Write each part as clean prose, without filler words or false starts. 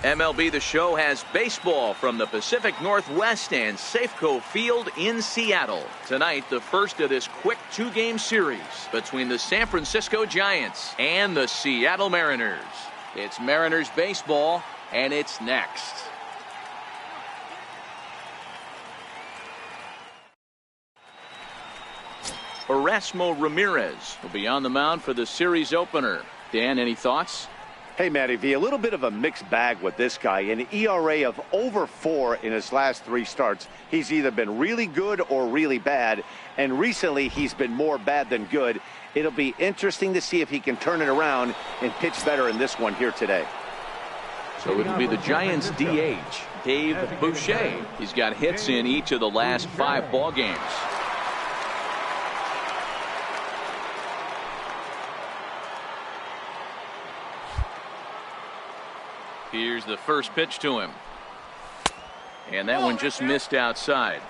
MLB The Show has baseball from the Pacific Northwest and Safeco Field in Seattle. Tonight, the first of this quick two-game series between the San Francisco Giants and the Seattle Mariners. It's Mariners baseball, and it's next. Erasmo Ramirez will be on the mound for the series opener. Dan, any thoughts? Hey, Matty V, a little bit of a mixed bag with this guy. An ERA of over 4 in his last 3 starts. He's either been really good or really bad, and recently he's been more bad than good. It'll be interesting to see if he can turn it around and pitch better in this one here today. So it'll be the Giants DH, Dave Boucher. He's got hits in each of the last 5 ball games. Here's the first pitch to him. And that one just missed outside.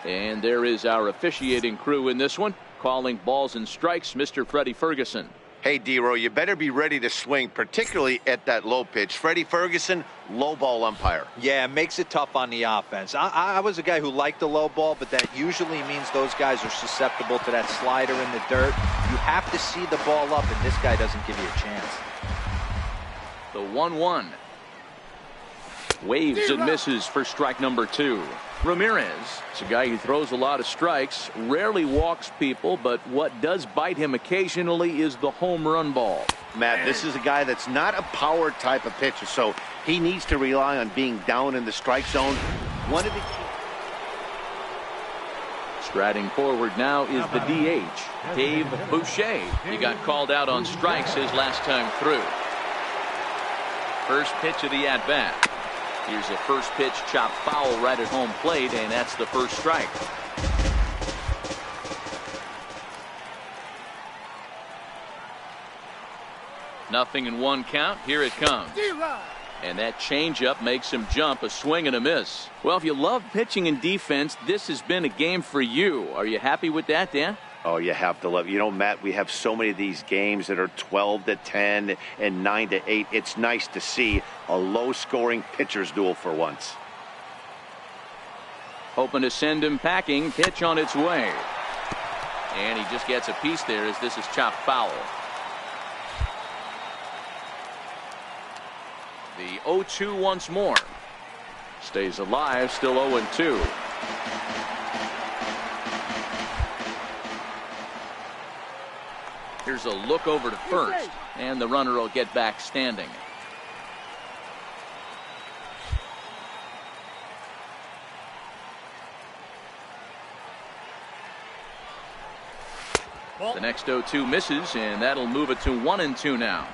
And there is our officiating crew in this one, calling balls and strikes, Mr. Freddie Ferguson. Hey, D-Row, you better be ready to swing, particularly at that low pitch. Freddie Ferguson, low ball umpire. Yeah, it makes it tough on the offense. I was a guy who liked the low ball, but that usually means those guys are susceptible to that slider in the dirt. You have to see the ball up, and this guy doesn't give you a chance. The 1-1. Waves and misses for strike number 2. Ramirez is a guy who throws a lot of strikes, rarely walks people, but what does bite him occasionally is the home run ball. Matt, this is a guy that's not a power type of pitcher, so he needs to rely on being down in the strike zone. One of the Striding forward now is the DH, Dave Boucher. He got called out on strikes his last time through. First pitch of the at-bat. Here's a first pitch chopped foul right at home plate, and that's the first strike. Nothing in 1 count. Here it comes. And that changeup makes him jump, a swing and a miss. Well, if you love pitching and defense, this has been a game for you. Are you happy with that, Dan? Oh, you have to love. You know, Matt, we have so many of these games that are 12-10 and 9-8. It's nice to see a low-scoring pitcher's duel for once. Hoping to send him packing. Pitch on its way. And he just gets a piece there as this is chopped foul. The 0-2 once more. Stays alive, still 0-2. Here's a look over to first, and the runner will get back standing. The next 0-2 misses, and that'll move it to 1-2 now.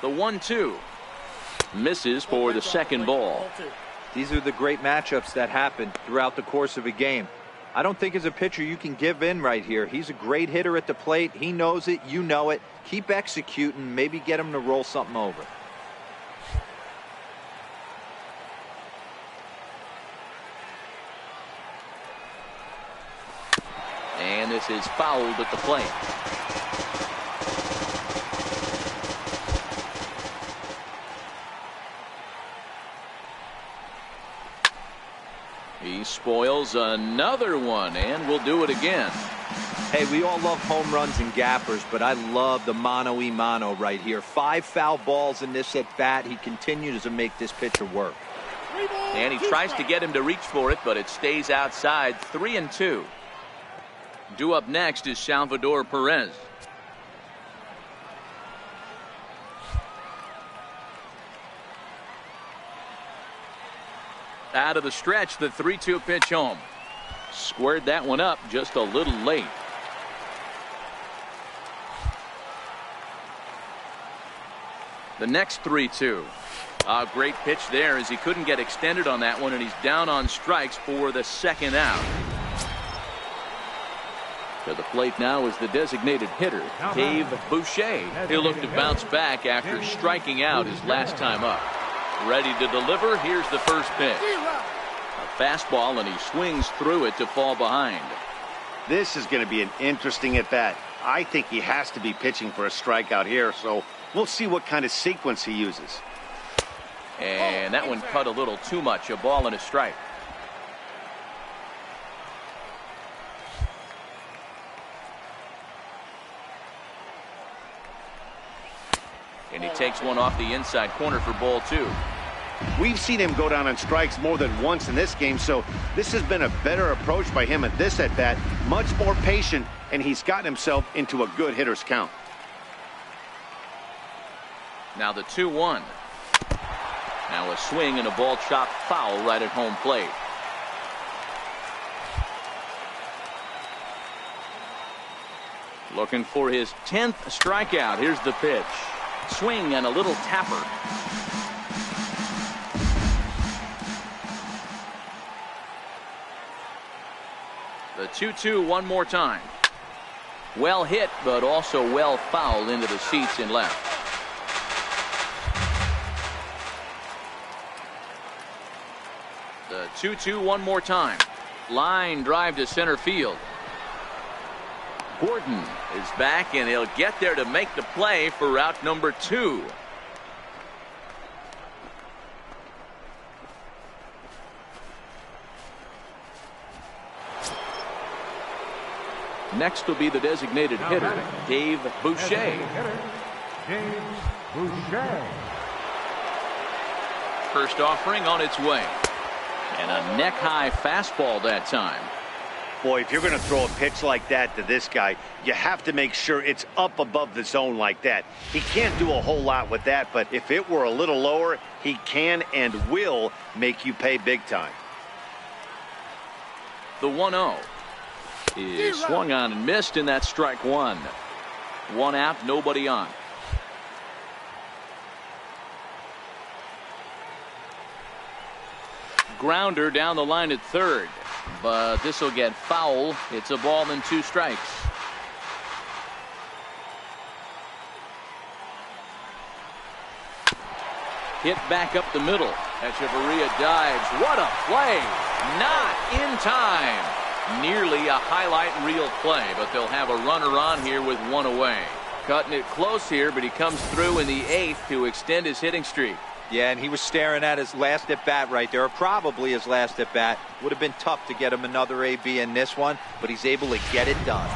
The 1-2 misses for the second ball. These are the great matchups that happen throughout the course of a game. I don't think as a pitcher you can give in right here. He's a great hitter at the plate. He knows it. You know it. Keep executing. Maybe get him to roll something over. And this is fouled at the plate. He spoils another one, and will do it again. Hey, we all love home runs and gappers, but I love the mano-y-mano right here. 5 foul balls in this at-bat. He continues to make this pitcher work. And he tries to get him to reach for it, but it stays outside. 3-2. Due up next is Salvador Perez. Out of the stretch, the 3-2 pitch home. Squared that one up just a little late. The next 3-2. A great pitch there as he couldn't get extended on that one, and he's down on strikes for the second out. To the plate now is the designated hitter, Dave Boucher. He'll look to bounce back after striking out his last time up. Ready to deliver. Here's the first pitch. A fastball, and he swings through it to fall behind. This is going to be an interesting at-bat. I think he has to be pitching for a strikeout here, so we'll see what kind of sequence he uses. And that one cut a little too much. A ball and a strike. And he takes one off the inside corner for ball 2. We've seen him go down on strikes more than once in this game, so this has been a better approach by him at this at-bat. Much more patient, and he's gotten himself into a good hitter's count. Now the 2-1. Now a swing and a ball chopped foul right at home plate. Looking for his 10th strikeout. Here's the pitch. Swing and a little tapper. The 2-2 one more time. Well hit, but also well fouled into the seats in left. The 2-2 one more time. Line drive to center field. Gordon is back, and he'll get there to make the play for route number 2. Next will be the designated hitter, Dave Boucher. First offering on its way. And a neck-high fastball that time. Boy, if you're going to throw a pitch like that to this guy, you have to make sure it's up above the zone like that. He can't do a whole lot with that, but if it were a little lower, he can and will make you pay big time. The 1-0 is swung on and missed, and that's strike 1. 1 out, nobody on. Grounder down the line at third, but this will get foul. It's a ball and 2 strikes. Hit back up the middle. Echeverria dives. What a play! Not in time. Nearly a highlight reel play, but they'll have a runner on here with 1 away. Cutting it close here, but he comes through in the 8th to extend his hitting streak. Yeah, and he was staring at his last at-bat right there, or probably his last at-bat. Would have been tough to get him another AB in this one, but he's able to get it done.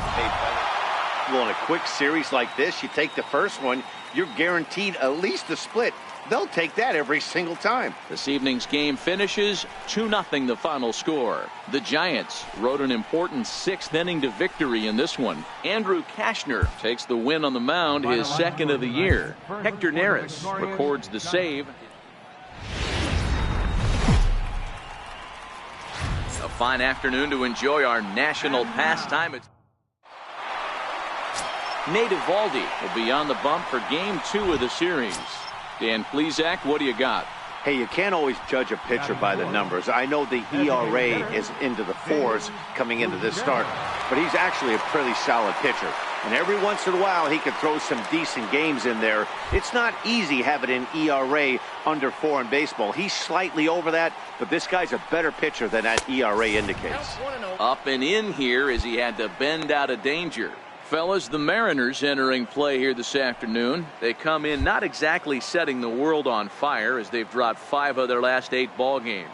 Well, in a quick series like this, you take the first one, you're guaranteed at least a split. They'll take that every single time. This evening's game finishes 2-0 the final score. The Giants rode an important 6th inning to victory in this one. Andrew Kashner takes the win on the mound, his 2nd of the year. Hector Neris records the save. A fine afternoon to enjoy our national pastime. Nate Eovaldi will be on the bump for game 2 of the series. Dan Plesac, what do you got? Hey, you can't always judge a pitcher by the numbers. I know the ERA is into the 4s coming into this start, but he's actually a pretty solid pitcher. And every once in a while, he can throw some decent games in there. It's not easy having an ERA under 4 in baseball. He's slightly over that, but this guy's a better pitcher than that ERA indicates. Up and in here as he had to bend out of danger. Fellas, the Mariners entering play here this afternoon. They come in not exactly setting the world on fire as they've dropped 5 of their last 8 ball games.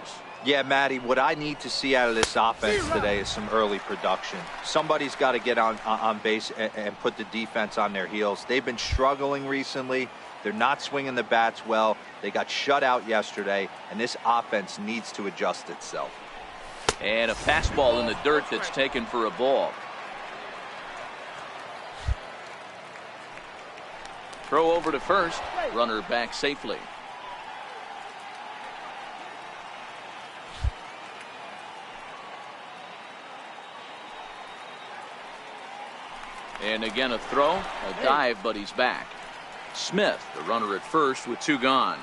Yeah, Matty, what I need to see out of this offense today is some early production. Somebody's got to get on base and put the defense on their heels. They've been struggling recently. They're not swinging the bats well. They got shut out yesterday, and this offense needs to adjust itself. And a fastball in the dirt that's taken for a ball. Throw over to first. Runner back safely. And again a throw, a dive, but he's back. Smith, the runner at first with 2 gone.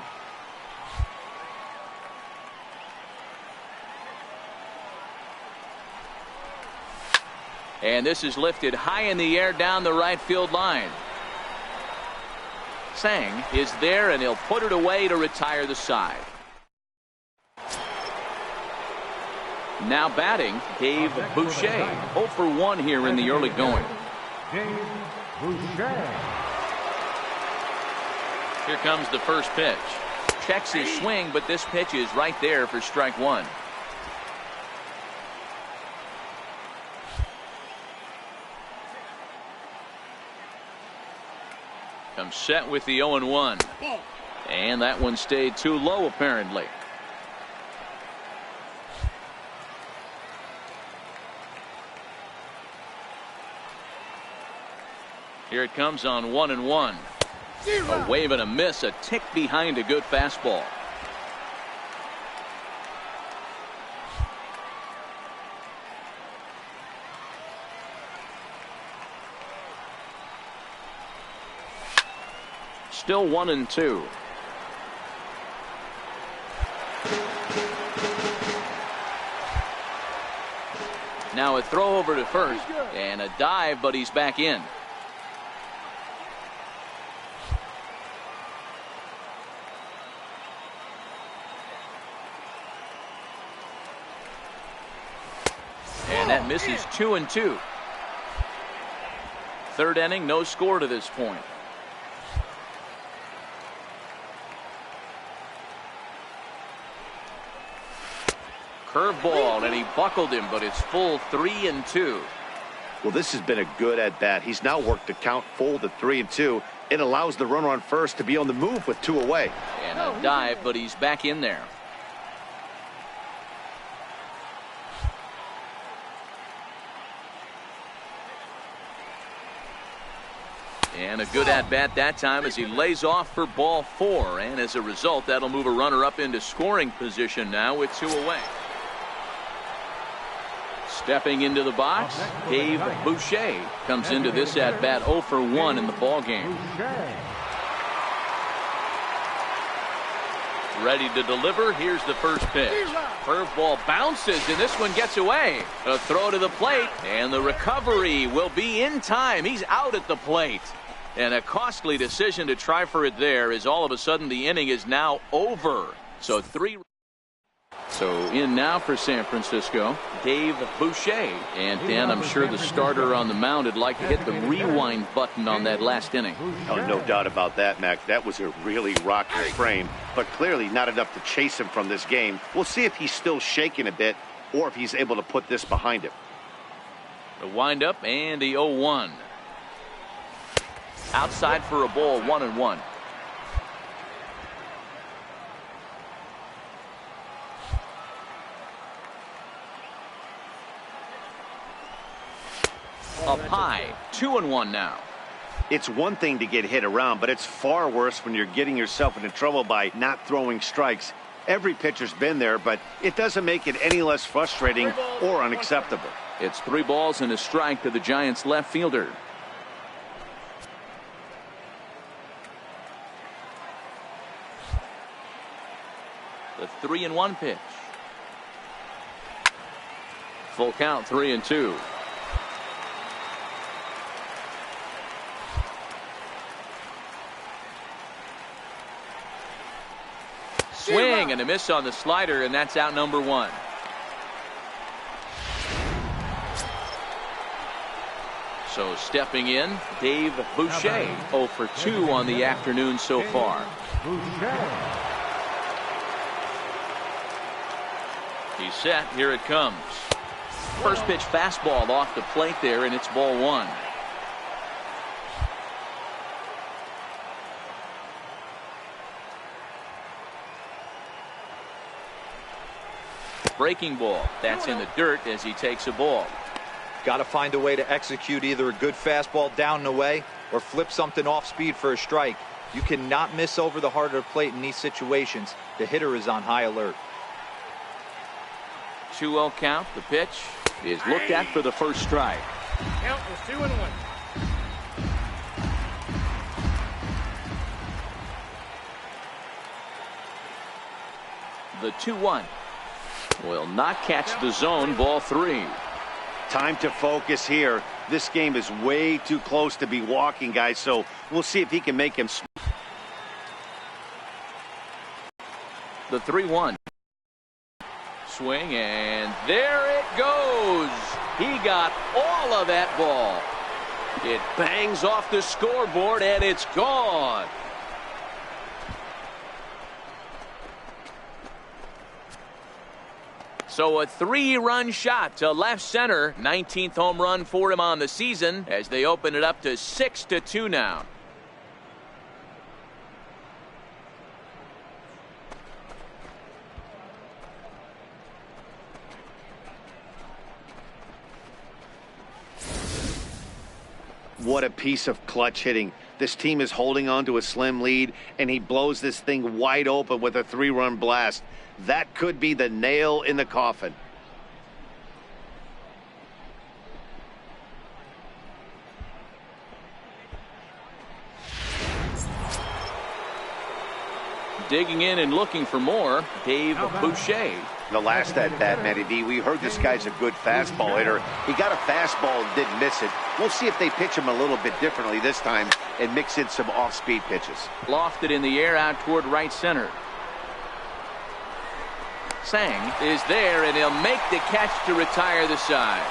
And this is lifted high in the air down the right field line. Sang is there, and he'll put it away to retire the side. Now batting, Dave Boucher. 0 for 1 here in the early going. Dave Boucher. Here comes the first pitch. Checks his swing, but this pitch is right there for strike one. Comes set with the 0-1. And that one stayed too low, apparently. Here it comes on 1-1. A wave and a miss, a tick behind a good fastball. Still 1-2. Now a throw over to first and a dive, but he's back in. And that misses 2-2. Third inning, no score to this point. Curveball, and he buckled him, but it's full 3-2. Well, this has been a good at-bat. He's now worked the count full to 3-2. It allows the runner on first to be on the move with 2 away. And a dive, but he's back in there. And a good at-bat that time as he lays off for ball 4. And as a result, that'll move a runner up into scoring position now with 2 away. Stepping into the box, Dave Boucher comes into this at-bat 0 for 1 in the ballgame. Ready to deliver. Here's the first pitch. Curveball bounces, and this one gets away. A throw to the plate, and the recovery will be in time. He's out at the plate. And a costly decision to try for it there, as all of a sudden the inning is now over. So in now for San Francisco, Dave Boucher. And Dan, I'm sure the starter on the mound would like to hit the rewind button on that last inning. Oh, no doubt about that, Mac. That was a really rocky frame, but clearly not enough to chase him from this game. We'll see if he's still shaking a bit or if he's able to put this behind him. The windup and the 0-1. Outside for a ball, 1-1. Up high, 2-1 now. It's one thing to get hit around, but it's far worse when you're getting yourself into trouble by not throwing strikes. Every pitcher's been there, but it doesn't make it any less frustrating or unacceptable. It's 3 balls and a strike to the Giants left fielder. The 3-1 pitch. Full count, 3-2. Swing and a miss on the slider, and that's out number 1. So stepping in, Dave Boucher, 0 for 2 on the afternoon so far. He's set. Here it comes. First pitch fastball off the plate there, and it's ball 1. Breaking ball. That's in the dirt as he takes a ball. Got to find a way to execute either a good fastball down and away or flip something off speed for a strike. You cannot miss over the heart of the plate in these situations. The hitter is on high alert. 2-0 count. The pitch is looked at for the first strike. Count is 2-1. The 2-1 will not catch the zone. Ball 3. Time to focus here. This game is way too close to be walking, guys, so we'll see if he can make him. The 3-1. swing, and there it goes. He got all of that ball. It bangs off the scoreboard, and it's gone. So a 3-run shot to left center. 19th home run for him on the season as they open it up to 6-2 now. What a piece of clutch hitting. This team is holding on to a slim lead, and he blows this thing wide open with a 3-run blast. That could be the nail in the coffin. Digging in and looking for more, Dave Boucher. The last at bat, Matty D, we heard this guy's a good fastball hitter. He got a fastball and didn't miss it. We'll see if they pitch him a little bit differently this time and mix in some off-speed pitches. Lofted in the air out toward right center. Sang is there, and he'll make the catch to retire the side.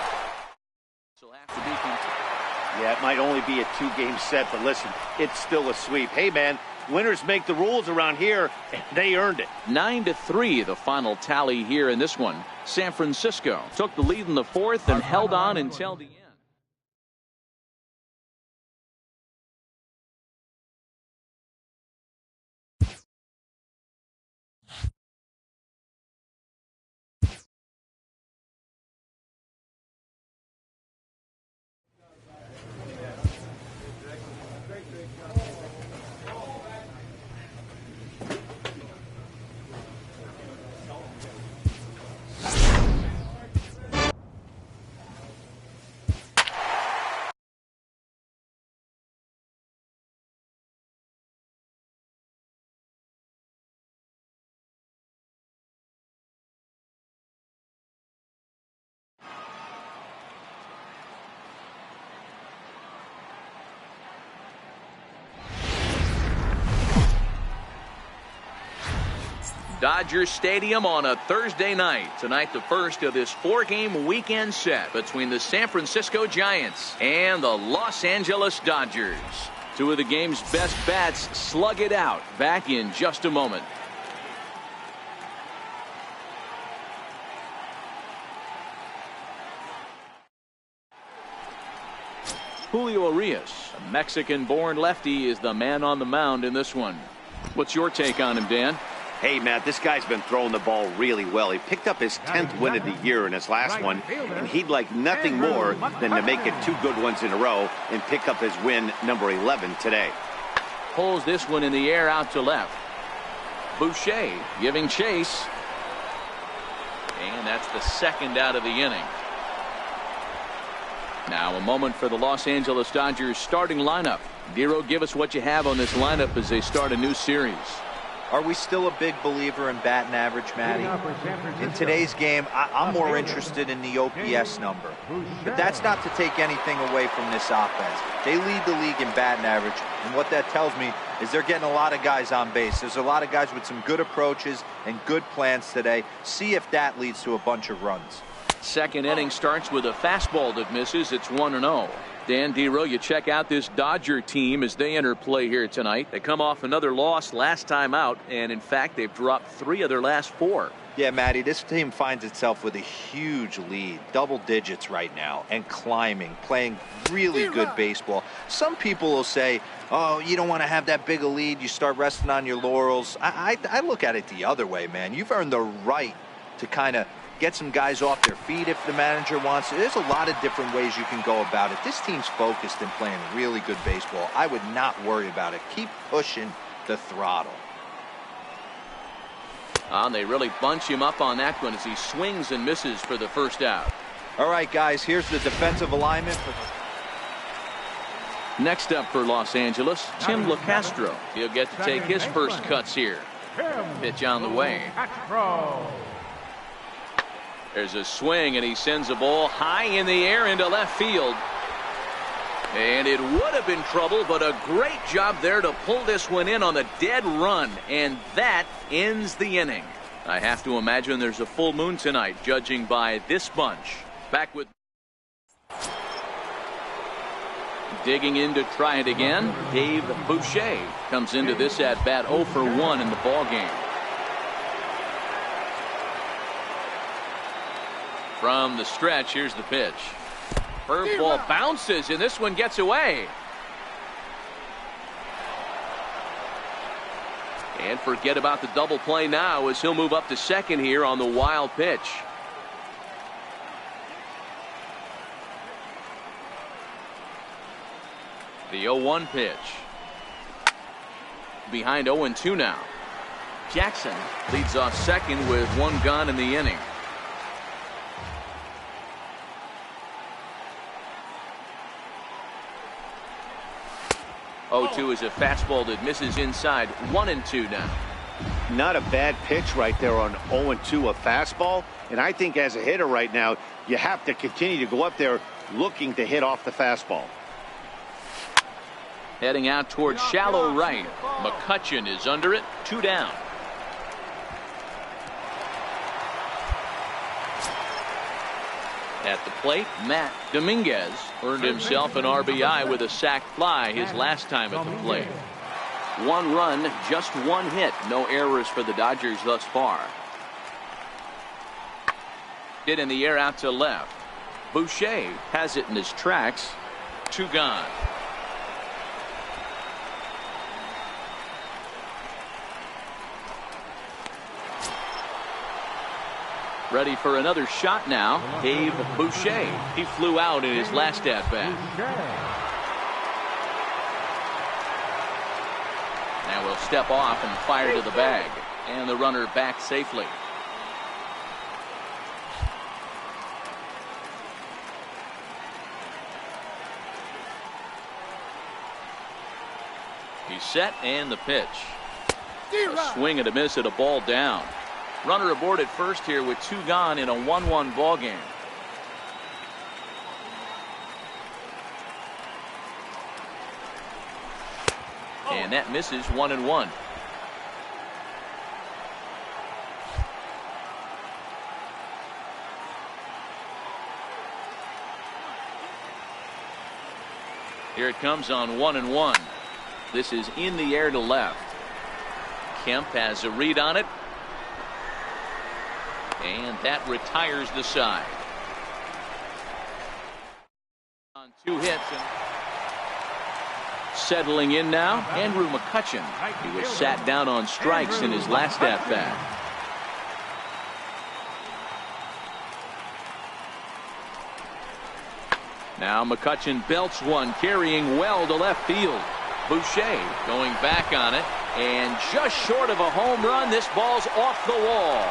Yeah, it might only be a 2-game set, but listen, it's still a sweep. Hey, man, winners make the rules around here, and they earned it. 9-3, the final tally here in this one. San Francisco took the lead in the 4th and held on until the end. Dodger Stadium on a Thursday night. Tonight, the first of this 4-game weekend set between the San Francisco Giants and the Los Angeles Dodgers. Two of the game's best bats slug it out. Back in just a moment. Julio Urias, a Mexican-born lefty, is the man on the mound in this one. What's your take on him, Dan? Hey, Matt, this guy's been throwing the ball really well. He picked up his 10th win of the year in his last one, and he'd like nothing more than to make it 2 good ones in a row and pick up his win number 11 today. Pulls this one in the air out to left. Boucher giving chase. And that's the second out of the inning. Now a moment for the Los Angeles Dodgers starting lineup. Dero, give us what you have on this lineup as they start a new series. Are we still a big believer in batting average, Matty? In today's game, I'm more interested in the OPS number. But that's not to take anything away from this offense. They lead the league in batting average, and what that tells me is they're getting a lot of guys on base. There's a lot of guys with some good approaches and good plans today. See if that leads to a bunch of runs. Second inning starts with a fastball that misses. It's 1-0. Dan Dero, you check out this Dodger team as they enter play here tonight. They come off another loss last time out, and in fact, they've dropped 3 of their last 4. Yeah, Matty, this team finds itself with a huge lead, double digits right now, and climbing, playing really good baseball. Some people will say, oh, you don't want to have that big a lead, you start resting on your laurels. I look at it the other way, man. You've earned the right to kind of get some guys off their feet if the manager wants to. There's a lot of different ways you can go about it. This team's focused and playing really good baseball. I would not worry about it. Keep pushing the throttle. They really bunch him up on that one as he swings and misses for the first out. All right, guys, here's the defensive alignment. Next up for Los Angeles, Tim LaCastro. He'll get to take his first cuts here. Pitch on the way. There's a swing, and he sends a ball high in the air into left field. And it would have been trouble, but a great job there to pull this one in on the dead run. And that ends the inning. I have to imagine there's a full moon tonight, judging by this bunch. Back with digging in to try it again. Dave Boucher comes into this at bat 0 for 1 in the ball game. From the stretch, here's the pitch. Curveball bounces, and this one gets away. And forget about the double play now as he'll move up to second here on the wild pitch. The 0-1 pitch. Behind 0-2 now. Jackson leads off second with one gone in the inning. 0-2 is a fastball that misses inside. 1-2 now. Not a bad pitch right there on 0-2, a fastball. And I think as a hitter right now, you have to continue to go up there looking to hit off the fastball. Heading out towards shallow right. McCutchen is under it. 2 down. At the plate, Matt Dominguez earned himself an RBI with a sac fly his last time at the plate. 1 run, just 1 hit. No errors for the Dodgers thus far. Hit in the air out to left. Boucher has it in his tracks. 2 gone. Ready for another shot now. Dave Boucher. He flew out in his last at bat. Now we'll step off and fire to the bag. And the runner back safely. He's set and the pitch. A swing and a miss at a ball down. Runner aboard at first here with 2 gone in a 1-1 ball game. And that misses. 1-1. Here it comes on 1-1. This is in the air to left. Kemp has a read on it. And that retires the side. On 2 hits. And settling in now, Andrew McCutchen. He was sat down on strikes in his last at bat. Now McCutchen belts one, carrying well to left field. Boucher going back on it, and just short of a home run. This ball's off the wall.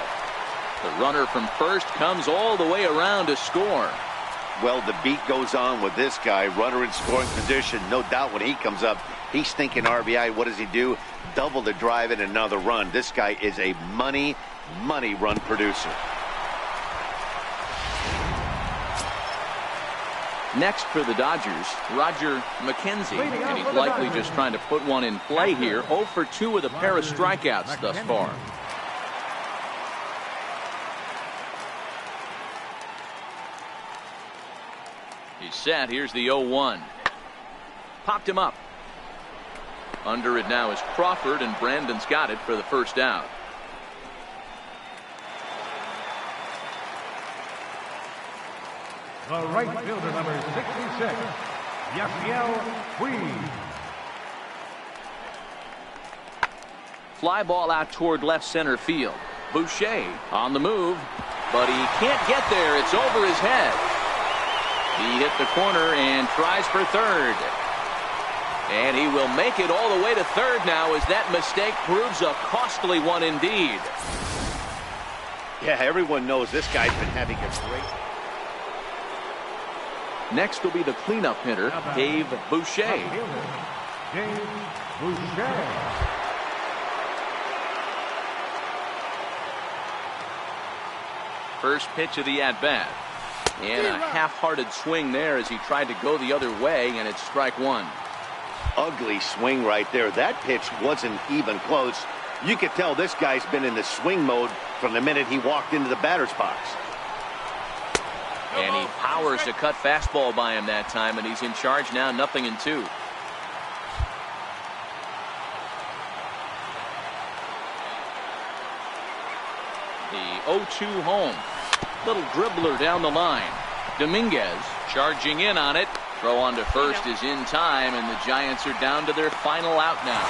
The runner from first comes all the way around to score. Well, the beat goes on with this guy. Runner in scoring position. No doubt when he comes up, he's thinking RBI. What does he do? Double the drive and another run. This guy is a money run producer. Next for the Dodgers, Roger McKenzie. And he's likely just trying to put one in play here. 0 for 2 with a pair of strikeouts thus far. He's set. Here's the 0-1. Popped him up. Under it now is Crawford, and Brandon's got it for the first out. The right fielder, number 66, Yasiel Puig. Fly ball out toward left center field. Boucher on the move, but he can't get there. It's over his head. He hit the corner and tries for third. And he will make it all the way to third now, as that mistake proves a costly one indeed. Yeah, everyone knows this guy's been having a great... Next will be the cleanup hitter, Dave Boucher. Dave Boucher. First pitch of the at-bat. And a half-hearted swing there as he tried to go the other way, and it's strike 1. Ugly swing right there. That pitch wasn't even close. You can tell this guy's been in the swing mode from the minute he walked into the batter's box. And he powers a cut fastball by him that time, and he's in charge now, 0-2. The 0-2 home. Little dribbler down the line. Dominguez charging in on it. Throw on to first is in time, and the Giants are down to their final out now.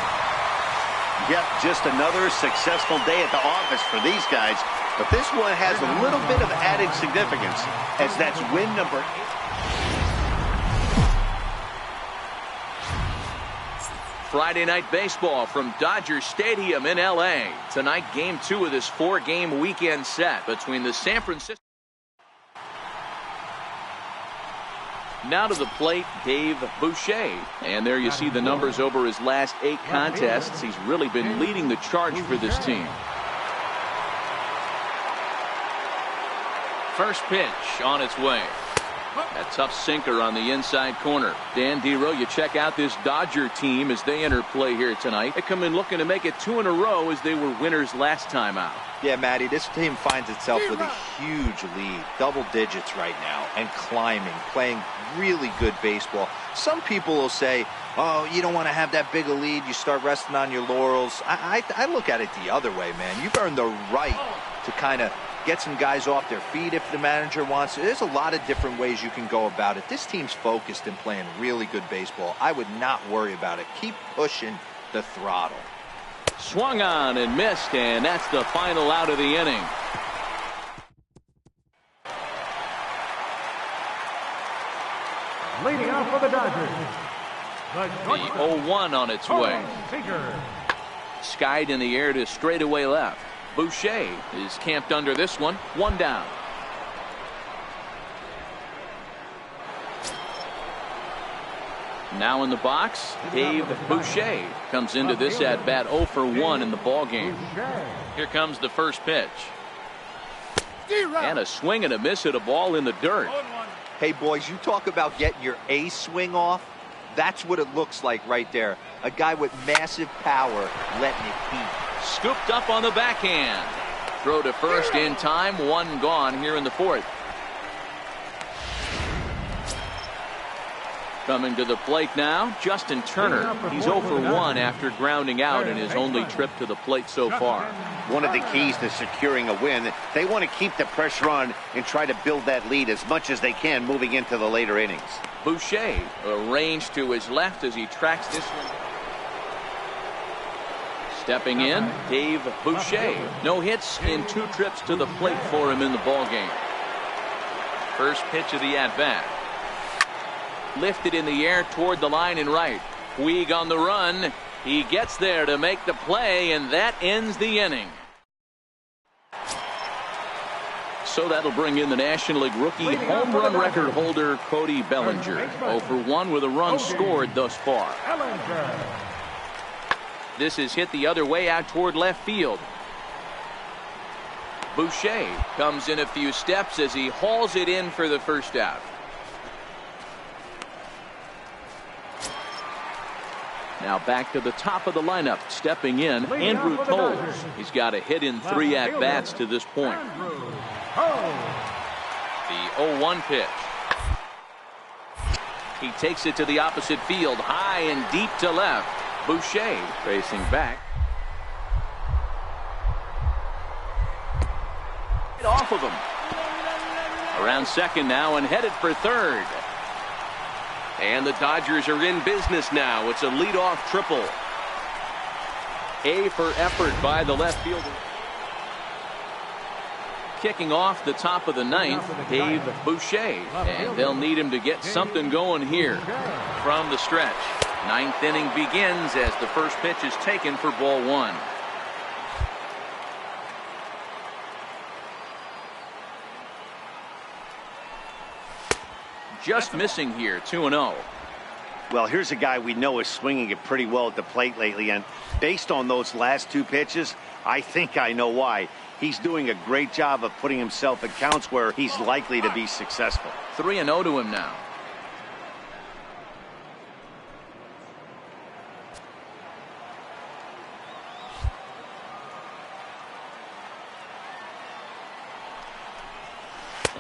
Yep, just another successful day at the office for these guys. But this one has a little bit of added significance, as that's win number 8. Friday night baseball from Dodger Stadium in L.A. Tonight, Game 2 of this 4-game weekend set between the San Francisco. Now to the plate, Dave Boucher. And there you see the numbers over his last 8 contests. He's really been leading the charge for this team. First pitch on its way. A tough sinker on the inside corner. Dan Dero, you check out this Dodger team as they enter play here tonight. They come in looking to make it 2 in a row as they were winners last time out. Yeah, Matty, this team finds itself with a huge lead, double digits right now, and climbing, playing really good baseball. Some people will say, oh, you don't want to have that big a lead, you start resting on your laurels. I look at it the other way, man. You've earned the right to kind of get some guys off their feet if the manager wants to. There's a lot of different ways you can go about it. This team's focused and playing really good baseball. I would not worry about it. Keep pushing the throttle. Swung on and missed, and that's the final out of the inning. Leading off for the Dodgers, the 0-1 on its way. Skied in the air to straightaway left. Boucher is camped under this one. 1 down. Now in the box, Dave Boucher comes into this at bat 0 for 1 in the ball game. Here comes the first pitch. And a swing and a miss at a ball in the dirt. Hey, boys, you talk about getting your A swing off. That's what it looks like right there. A guy with massive power letting it heat. Scooped up on the backhand. Throw to first in time. 1 gone here in the 4th. Coming to the plate now, Justin Turner. He's 0 for 1 after grounding out in his only trip to the plate so far. One of the keys to securing a win, they want to keep the pressure on and try to build that lead as much as they can moving into the later innings. Boucher arranged to his left as he tracks this one. Stepping in, Dave Boucher. No hits in 2 trips to the plate for him in the ballgame. First pitch of the at-bat. Lifted in the air toward the line and right. Puig on the run. He gets there to make the play, and that ends the inning. So that'll bring in the National League rookie home run record holder Cody Bellinger. 0 for 1 with a run scored thus far. This is hit the other way out toward left field. Boucher comes in a few steps as he hauls it in for the first out. Now back to the top of the lineup, stepping in, Andrew Toles. He's got a hit in 3 at-bats to this point. The 0-1 pitch. He takes it to the opposite field, high and deep to left. Boucher facing back. Off of him. Around second now and headed for third. And the Dodgers are in business now. It's a leadoff triple. A for effort by the left fielder. Kicking off the top of the 9th, Dave Boucher. And they'll need him to get something going here from the stretch. 9th inning begins as the first pitch is taken for ball 1. Just missing here, 2-0. Well, here's a guy we know is swinging it pretty well at the plate lately, and based on those last 2 pitches, I think I know why. He's doing a great job of putting himself in counts where he's likely to be successful. 3-0 to him now.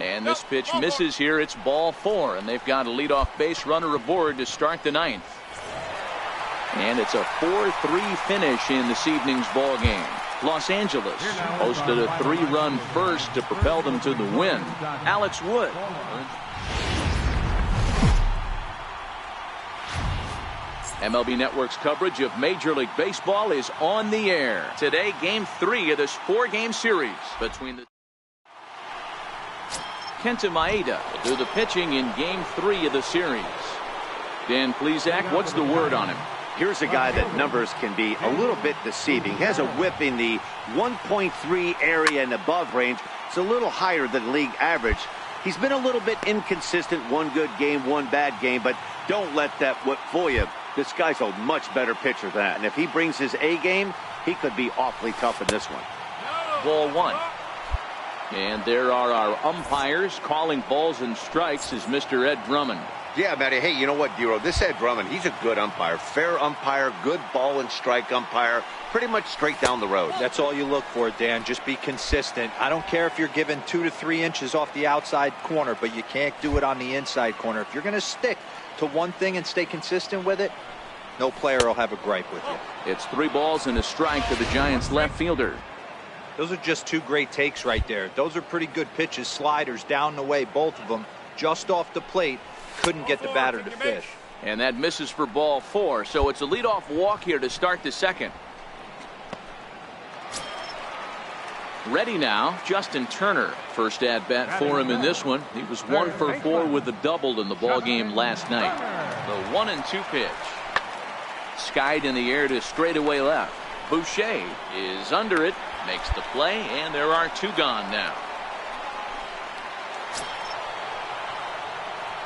And this pitch misses here. It's ball 4, and they've got a leadoff base runner aboard to start the 9th. And it's a 4-3 finish in this evening's ball game. Los Angeles posted a 3-run first to propel them to the win. Alex Wood. MLB Network's coverage of Major League Baseball is on the air. Today, Game 3 of this 4-game series between the Kenta Maeda will do the pitching in Game 3 of the series. Dan Plesac, what's the word on him? Here's a guy that numbers can be a little bit deceiving. He has a whip in the 1.3 area and above range. It's a little higher than league average. He's been a little bit inconsistent. One good game, one bad game, but don't let that whip fool you. This guy's a much better pitcher than that. And if he brings his A game, he could be awfully tough in this one. Ball 1. And there are our umpires calling balls and strikes is Mr. Ed Drummond. Yeah, Matty. Hey, you know what, Dero? This Ed Drummond, he's a good umpire. Fair umpire, good ball and strike umpire. Pretty much straight down the road. That's all you look for, Dan. Just be consistent. I don't care if you're given 2 to 3 inches off the outside corner, but you can't do it on the inside corner. If you're going to stick to one thing and stay consistent with it, no player will have a gripe with you. It's 3 balls and a strike to the Giants left fielder. Those are just 2 great takes right there. Those are pretty good pitches, sliders down the way, both of them just off the plate. Couldn't get the batter to fish. And that misses for ball 4, so it's a leadoff walk here to start the 2nd. Ready now, Justin Turner. First at bat for him in this one. He was 1 for 4 with a double in the ball game last night. The 1-2 pitch. Skied in the air to straightaway left. Boucher is under it, makes the play, and there are 2 gone now.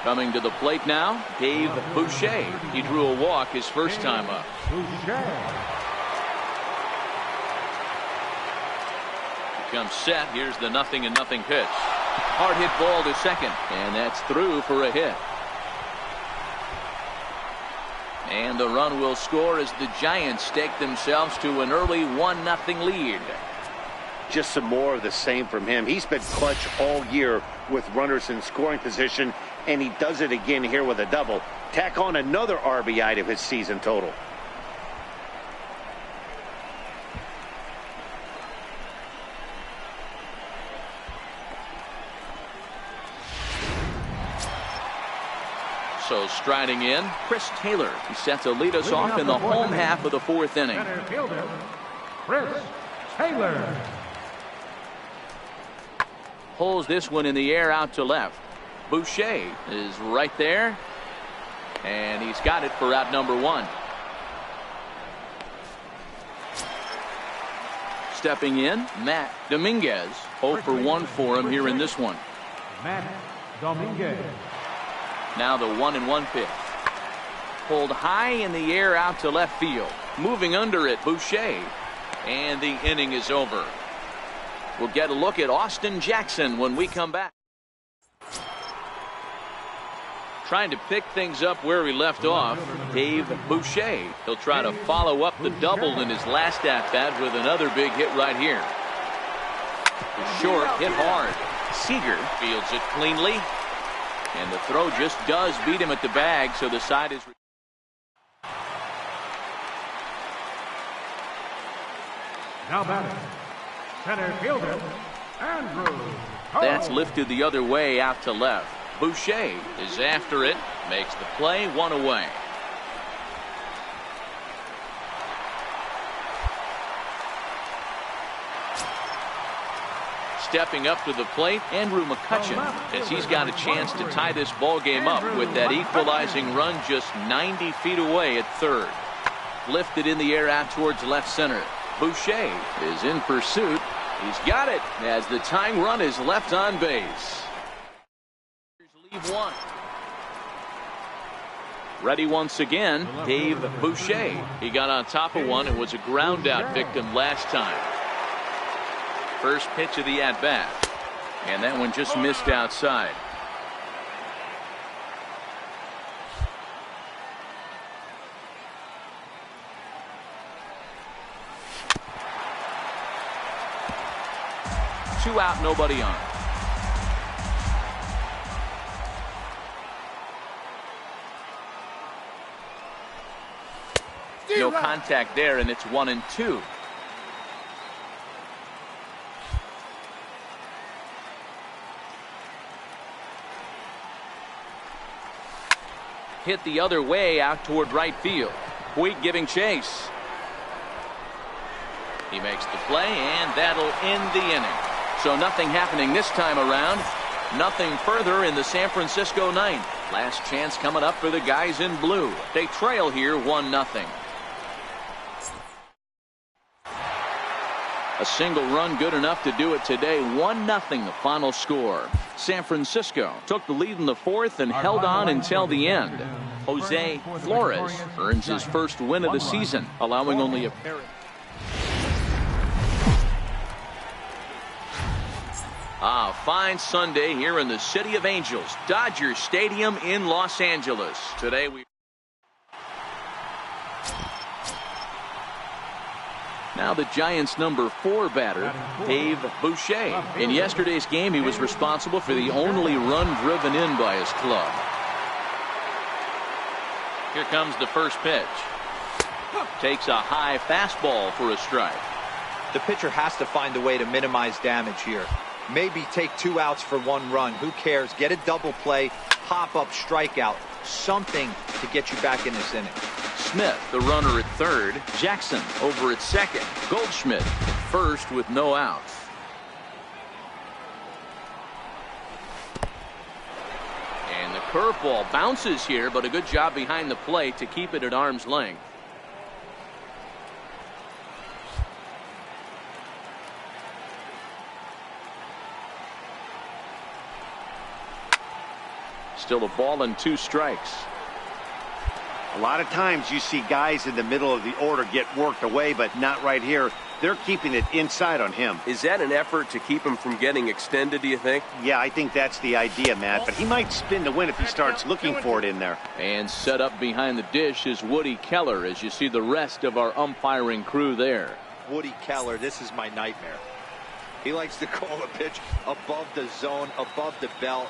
Coming to the plate now, Dave Boucher. He drew a walk his first time up. Comes set. Here's the 0-0 pitch. Hard hit ball to second, and that's through for a hit. And the run will score as the Giants stake themselves to an early 1-0 lead. Just some more of the same from him. He's been clutch all year with runners in scoring position, and he does it again here with a double. Tack on another RBI to his season total. So striding in, Chris Taylor. He set to lead us off in the home half of the 4th inning. Center fielder, Chris Taylor. Pulls this one in the air out to left. Boucher is right there, and he's got it for out number 1. Stepping in, Matt Dominguez. 0 for 1 for him here in this one. Matt Dominguez. Now the 1-1 pitch. Pulled high in the air out to left field. Moving under it, Boucher. And the inning is over. We'll get a look at Austin Jackson when we come back. Trying to pick things up where we left off, Dave Boucher. He'll try to follow up the double in his last at-bat with another big hit right here. Short, hit hard. Seager fields it cleanly. And the throw just does beat him at the bag, so the side is... Now batting, center fielder, Andrew. That's lifted the other way out to left. Boucher is after it, makes the play, 1 away. Stepping up to the plate, Andrew McCutchen, as he's got a chance to tie this ball game up with that equalizing run just 90 feet away at third. Lifted in the air out towards left center. Boucher is in pursuit. He's got it as the tying run is left on base. Leave 1. Ready once again, Dave Boucher. He got on top of one and was a ground out victim last time. First pitch of the at-bat, and that one just missed outside. Two out, nobody on. No contact there, and it's 1-2. Hit the other way out toward right field. Puig giving chase. He makes the play, and that'll end the inning. So nothing happening this time around. Nothing further in the San Francisco ninth. Last chance coming up for the guys in blue. They trail here 1-0. A single run good enough to do it today. 1-0 the final score. San Francisco took the lead in the fourth and held on until the end. Jose Flores earns his first win of the season, allowing only a pair. A fine Sunday here in the City of Angels, Dodger Stadium in Los Angeles. Today we Now the Giants' number 4 batter, Dave Boucher. In yesterday's game, he was responsible for the only run driven in by his club. Here comes the first pitch. Takes a high fastball for a strike. The pitcher has to find a way to minimize damage here. Maybe take 2 outs for 1 run. Who cares? Get a double play, pop up, strikeout. Something to get you back in this inning. Smith, the runner at third. Jackson over at second. Goldschmidt first with no outs. And the curveball bounces here, but a good job behind the plate to keep it at arm's length. Still a ball and 2 strikes. A lot of times you see guys in the middle of the order get worked away, but not right here. They're keeping it inside on him. Is that an effort to keep him from getting extended, do you think? Yeah, I think that's the idea, Matt. But he might spin to win if he starts looking for it in there. And set up behind the dish is Woody Keller, as you see the rest of our umpiring crew there. Woody Keller, this is my nightmare. He likes to call a pitch above the zone, above the belt.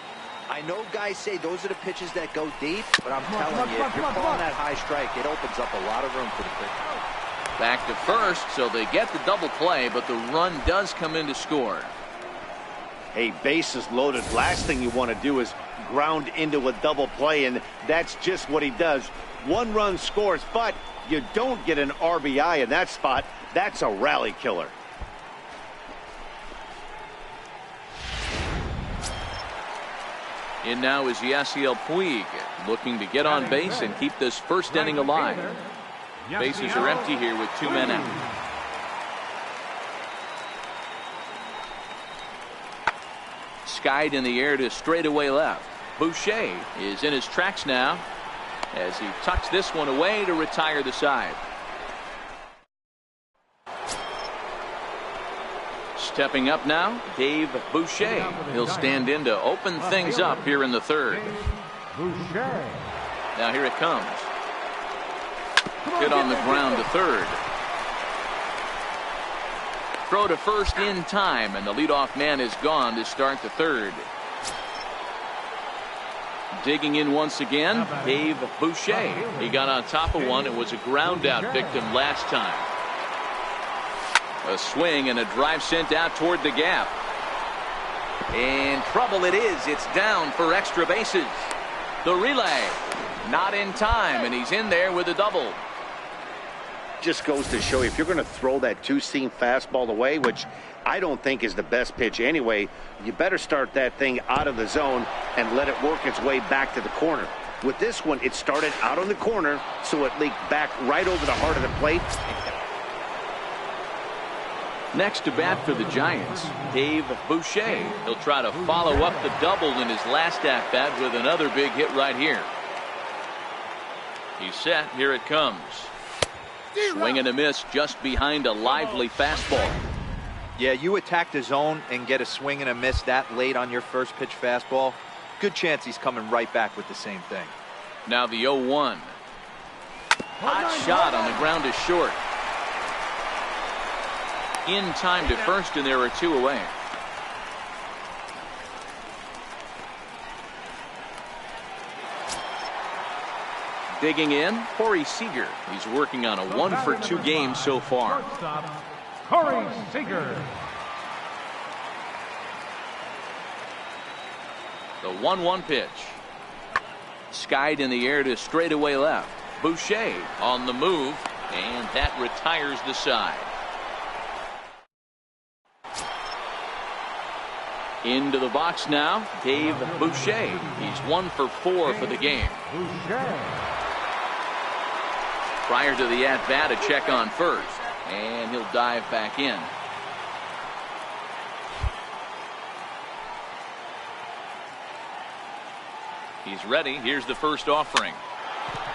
I know guys say those are the pitches that go deep, but I'm telling you, if you're calling that high strike, it opens up a lot of room for the pitcher. Back to first, so they get the double play, but the run does come in to score. Hey, bases loaded. Last thing you want to do is ground into a double play, and that's just what he does. 1 run scores, but you don't get an RBI in that spot. That's a rally killer. In now is Yasiel Puig, looking to get on base and keep this first inning alive. Bases are empty here with 2 men out. Skied in the air to straightaway left. Boucher is in his tracks now as he tucks this one away to retire the side. Stepping up now, Dave Boucher. He'll stand in to open things up here in the third. Now here it comes. Hit on the ground to third. Throw to first in time, and the leadoff man is gone to start the third. Digging in once again, Dave Boucher. He got on top of one and was a ground out victim last time. A swing and a drive sent out toward the gap. In trouble it is. It's down for extra bases. The relay not in time, and he's in there with a double. Just goes to show you, if you're going to throw that 2-seam fastball away, which I don't think is the best pitch anyway, you better start that thing out of the zone and let it work its way back to the corner. With this one, it started out on the corner, so it leaked back right over the heart of the plate. Next to bat for the Giants, Dave Boucher. He'll try to follow up the double in his last at-bat with another big hit right here. He's set. Here it comes. Swing and a miss just behind a lively fastball. Yeah, you attack the zone and get a swing and a miss that late on your first pitch fastball. Good chance he's coming right back with the same thing. Now the 0-1. Hot shot on the ground is short. In time to first, and there are 2 away. Digging in, Corey Seager. He's working on a 1-for-2 game so far. Shortstop, Corey Seager. The 1-1 pitch. Skied in the air to straightaway left. Boucher on the move, and that retires the side. Into the box now, Dave Boucher. He's 1-for-4 for the game. Boucher. Prior to the at-bat, a check on first, and he'll dive back in. He's ready. Here's the first offering.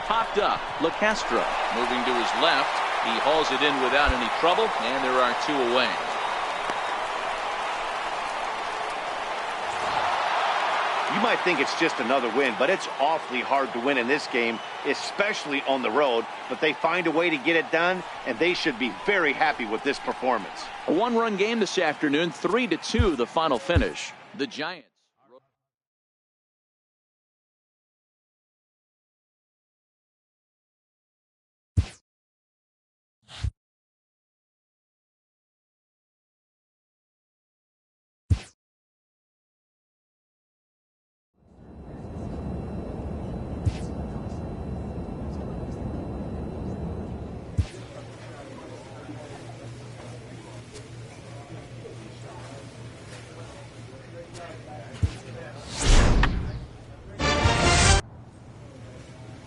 Popped up. LaCastro moving to his left. He hauls it in without any trouble, and there are 2 away. You might think it's just another win, but it's awfully hard to win in this game, especially on the road. But they find a way to get it done, and they should be very happy with this performance. A 1-run game this afternoon, 3-2 the final finish. The Giants.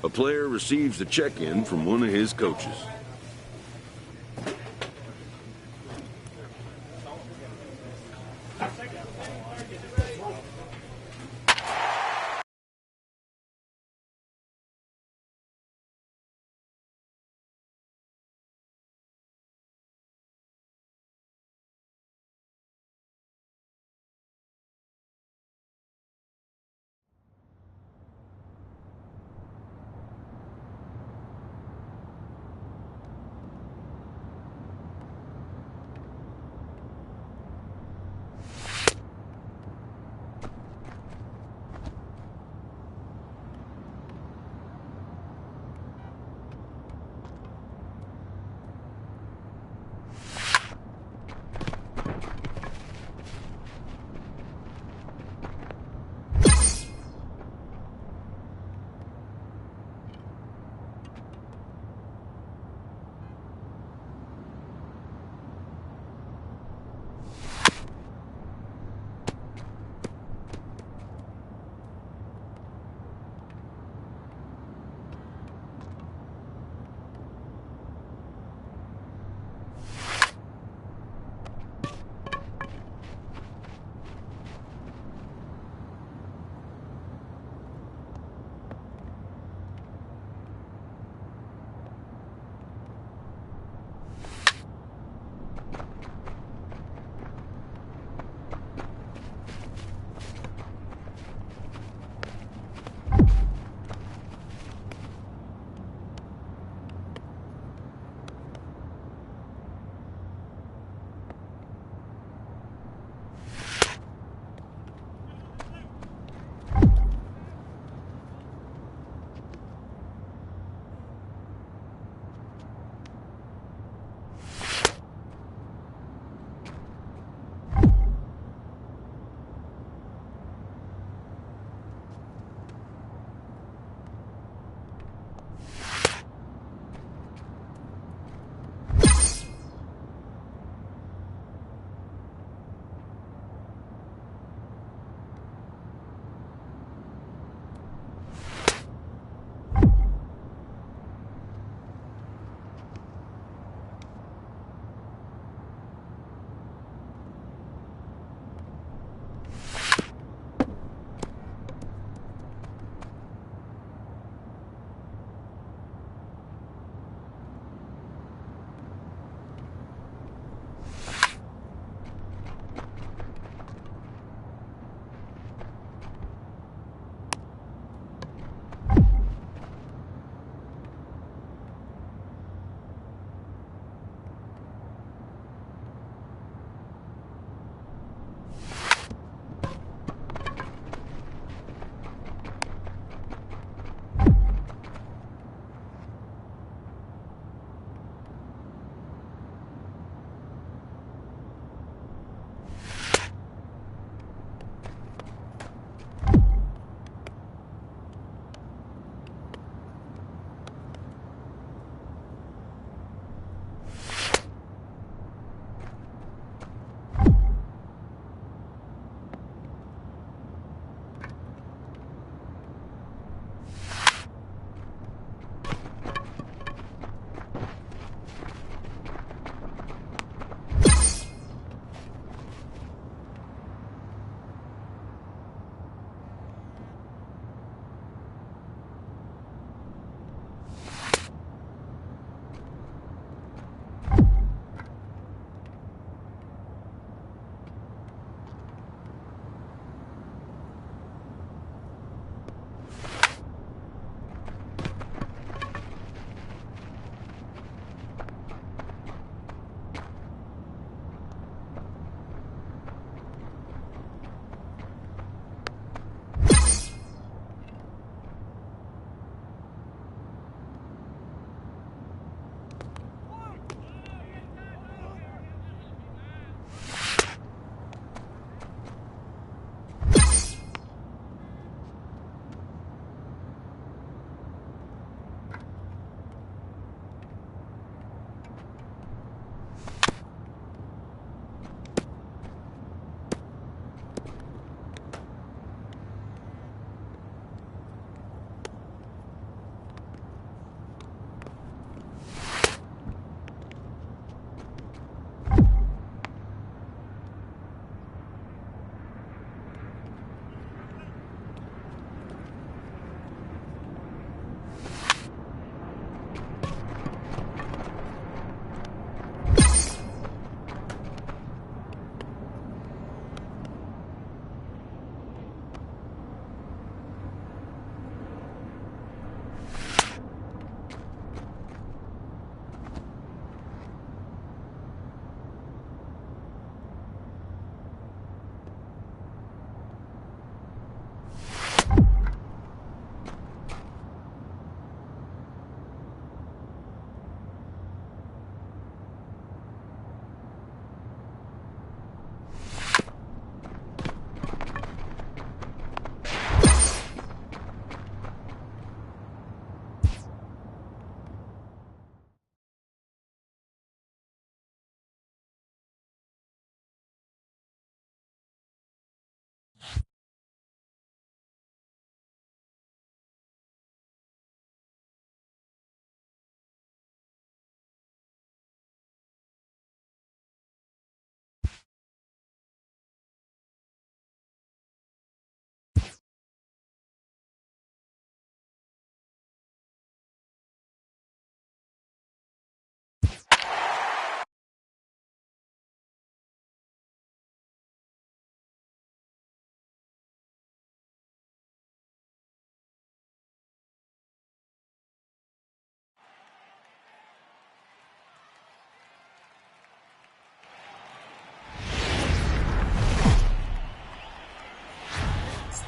A player receives a check-in from one of his coaches.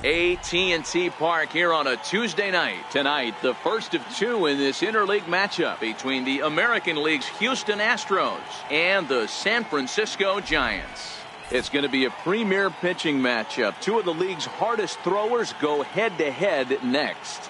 AT&T Park here on a Tuesday night. Tonight, the first of two in this interleague matchup between the American League's Houston Astros and the San Francisco Giants. It's going to be a premier pitching matchup. Two of the league's hardest throwers go head-to-head next.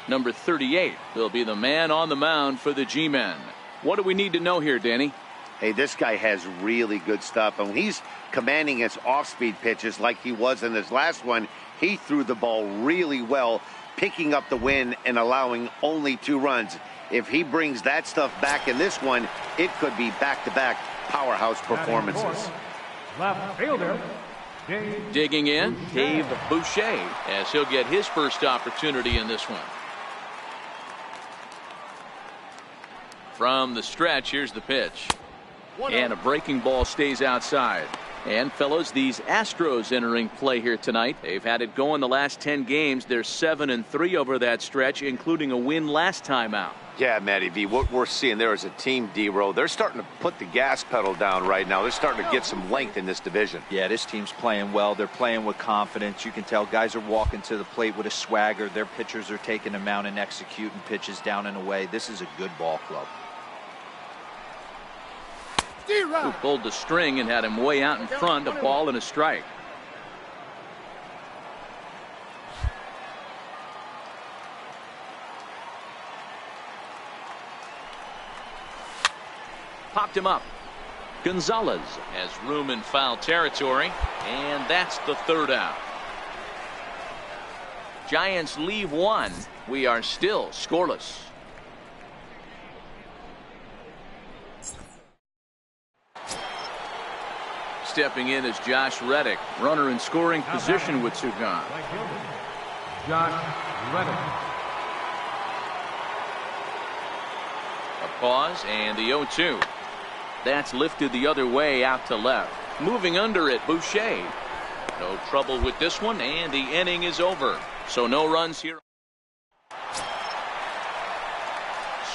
Number 38 will be the man on the mound for the G-Men. What do we need to know here, Danny? Hey, this guy has really good stuff. And when he's commanding his off-speed pitches like he was in his last one, he threw the ball really well, picking up the win and allowing only 2 runs. If he brings that stuff back in this one, it could be back-to-back powerhouse performances. Left fielder, Digging in, Dave Boucher, as he'll get his first opportunity in this one. From the stretch, here's the pitch. And a breaking ball stays outside. And, fellas, these Astros entering play here tonight. They've had it going the last 10 games. They're 7-3 over that stretch, including a win last time out. Yeah, Matty V, what we're seeing there is a team, D-Row. They're starting to put the gas pedal down right now. They're starting to get some length in this division. Yeah, this team's playing well. They're playing with confidence. You can tell guys are walking to the plate with a swagger. Their pitchers are taking them out and executing pitches down and away. This is a good ball club. Who pulled the string and had him way out in front, a ball and a strike. Popped him up. Gonzalez has room in foul territory, and that's the 3rd out. Giants leave 1. We are still scoreless. Stepping in is Josh Reddick, runner in scoring position with Sugan. Josh Reddick. A pause and the 0-2. That's lifted the other way out to left. Moving under it, Boucher. No trouble with this one, and the inning is over. So no runs here.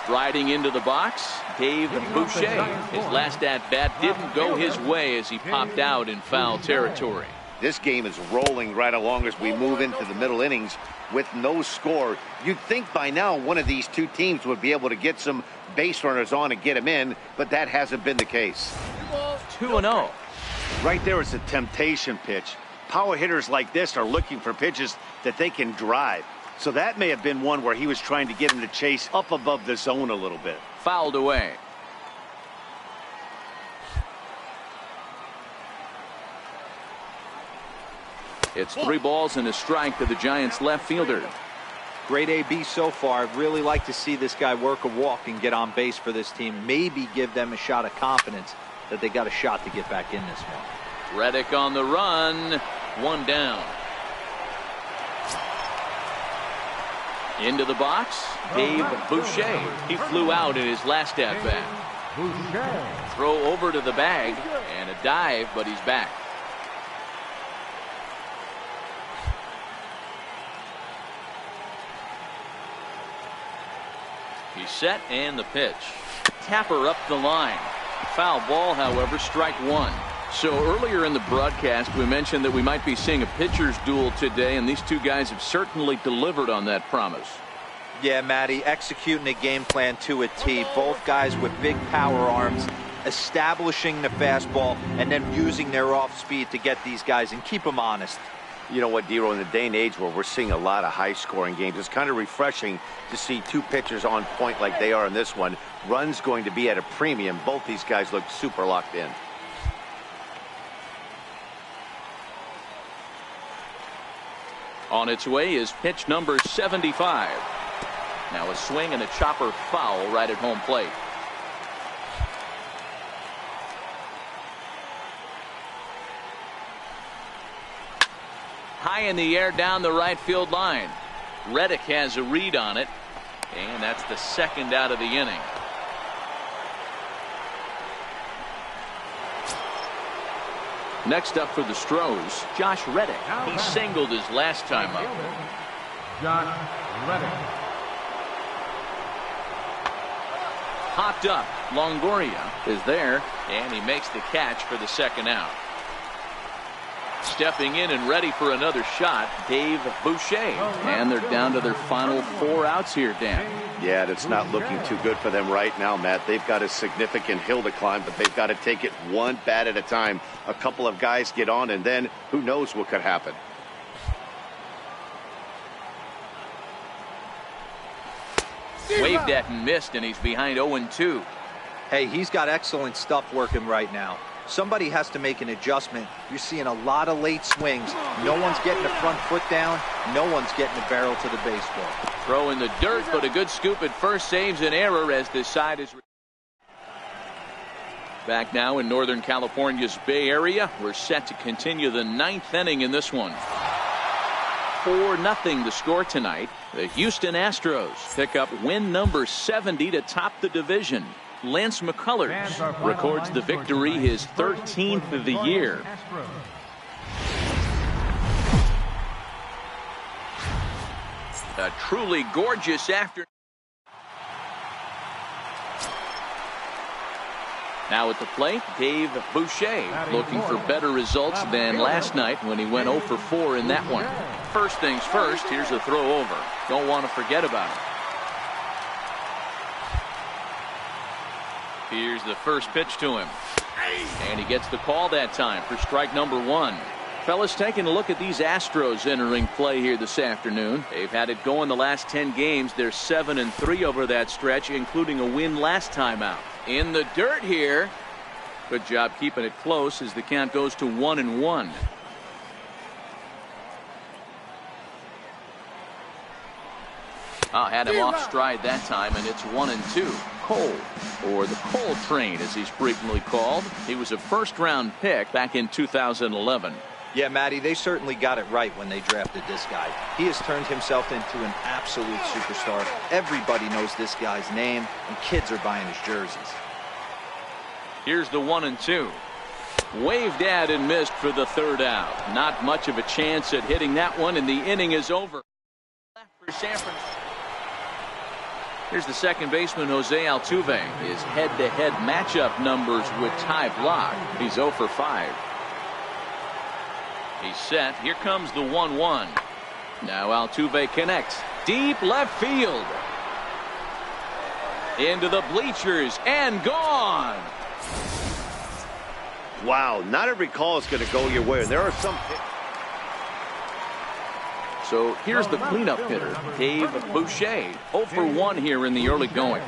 Striding into the box, Dave Boucher. His last at-bat didn't go his way as he popped out in foul territory. This game is rolling right along as we move into the middle innings with no score. You'd think by now one of these two teams would be able to get some base runners on and get them in, but that hasn't been the case. 2-0. Right there is a temptation pitch. Power hitters like this are looking for pitches that they can drive. So that may have been one where he was trying to get him to chase up above the zone a little bit. Fouled away. It's 3 balls and a strike to the Giants left fielder. Great AB so far. I'd really like to see this guy work a walk and get on base for this team. Maybe give them a shot of confidence that they got a shot to get back in this one. Reddick on the run. 1 down. Into the box, Dave Boucher. He flew out in his last at-bat. Boucher. Throw over to the bag and a dive, but he's back. He's set and the pitch. Tapper up the line. Foul ball, however, strike 1. So earlier in the broadcast, we mentioned that we might be seeing a pitcher's duel today, and these two guys have certainly delivered on that promise. Yeah, Matty, executing a game plan to a T. Both guys with big power arms, establishing the fastball, and then using their off speed to get these guys and keep them honest. You know what, D-Row, in the day and age where we're seeing a lot of high-scoring games, it's kind of refreshing to see 2 pitchers on point like they are in this one. Runs going to be at a premium. Both these guys look super locked in. On its way is pitch number 75. Now a swing and a chopper foul right at home plate. High in the air down the right field line. Reddick has a read on it, and that's the 2nd out of the inning. Next up for the Stros, Josh Reddick. He singled his last time up. Josh Reddick. Popped up. Longoria is there, and he makes the catch for the second out. Stepping in and ready for another shot, Dave Boucher. And they're down to their final 4 outs here, Dan. Yeah, that's not looking too good for them right now, Matt. They've got a significant hill to climb, but they've got to take it one bat at a time. A couple of guys get on, and then who knows what could happen. Waved at and missed, and he's behind 0-2. Hey, he's got excellent stuff working right now. Somebody has to make an adjustment. You're seeing a lot of late swings. No one's getting the front foot down. No one's getting the barrel to the baseball. Throw in the dirt, but a good scoop at first saves an error as this side is back now in Northern California's Bay Area. We're set to continue the 9th inning in this one. 4-0 the score tonight. The Houston Astros pick up win number 70 to top the division. Lance McCullers records the victory, his 13th of the year. A truly gorgeous afternoon. Now at the plate, Dave Boucher looking for better results than last night when he went 0 for 4 in that one. First things first, here's a throw over. Don't want to forget about it. Here's the first pitch to him. And he gets the call that time for strike number 1. Fellas, taking a look at these Astros entering play here this afternoon. They've had it going the last 10 games. They're 7-3 over that stretch, including a win last time out. In the dirt here. Good job keeping it close as the count goes to 1-1. Had him off stride that time, and it's 1-2. Cole, or the Cole train as he's frequently called. He was a first-round pick back in 2011. Yeah, Matty, they certainly got it right when they drafted this guy. He has turned himself into an absolute superstar. Everybody knows this guy's name, and kids are buying his jerseys. Here's the 1-2. Waved at and missed for the third out. Not much of a chance at hitting that one, and the inning is over. For San Francisco. Here's the second baseman, Jose Altuve. His head-to-head matchup numbers with Ty Blach. He's 0 for 5. He's set. Here comes the 1-1. Now Altuve connects. Deep left field. Into the bleachers and gone. Wow, not every call is going to go your way. There are some. So here's the cleanup hitter, Dave Boucher. 0 for 1 here in the early going.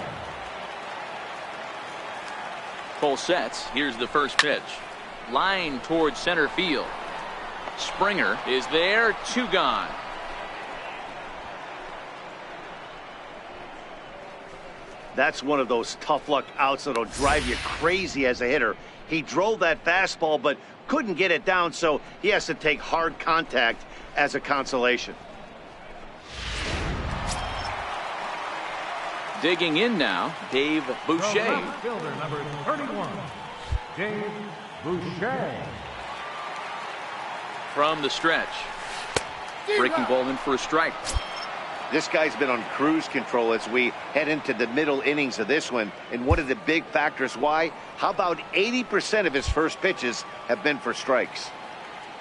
Cole sets. Here's the first pitch. Line towards center field. Springer is there. 2 gone. That's one of those tough luck outs that'll drive you crazy as a hitter. He drove that fastball but couldn't get it down, so he has to take hard contact as a consolation. Digging in now, Dave Boucher. Fielder number 31, Dave Boucher. From the stretch. Breaking ball in for a strike. This guy's been on cruise control as we head into the middle innings of this one. And one of the big factors why, how about 80% of his first pitches have been for strikes?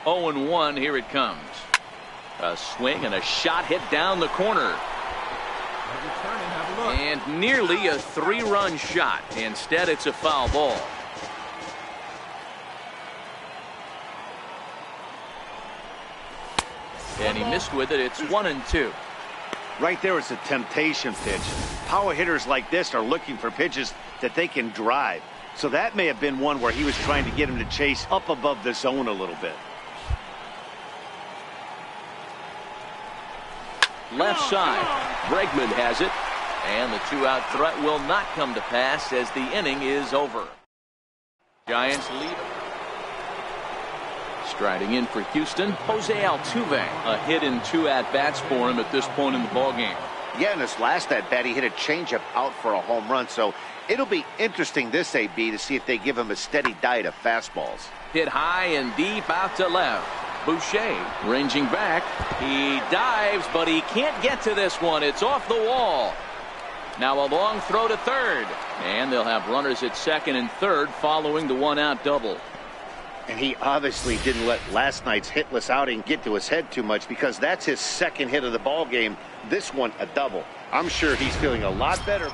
0-1, here it comes. A swing and a shot hit down the corner. And nearly a 3-run shot. Instead, it's a foul ball. And he missed with it. It's 1-2. Right there is a temptation pitch. Power hitters like this are looking for pitches that they can drive. So that may have been one where he was trying to get him to chase up above the zone a little bit. Left side. Bregman has it. And the 2-out threat will not come to pass as the inning is over. Giants lead. Striding in for Houston, Jose Altuve. A hit in 2 at-bats for him at this point in the ballgame. Yeah, in his last at-bat, he hit a changeup out for a home run. So it'll be interesting this AB to see if they give him a steady diet of fastballs. Hit high and deep out to left. Boucher ranging back. He dives, but he can't get to this one. It's off the wall. Now a long throw to third. And they'll have runners at second and third following the one-out double. And he obviously didn't let last night's hitless outing get to his head too much, because that's his second hit of the ball game. This one a double. I'm sure he's feeling a lot better.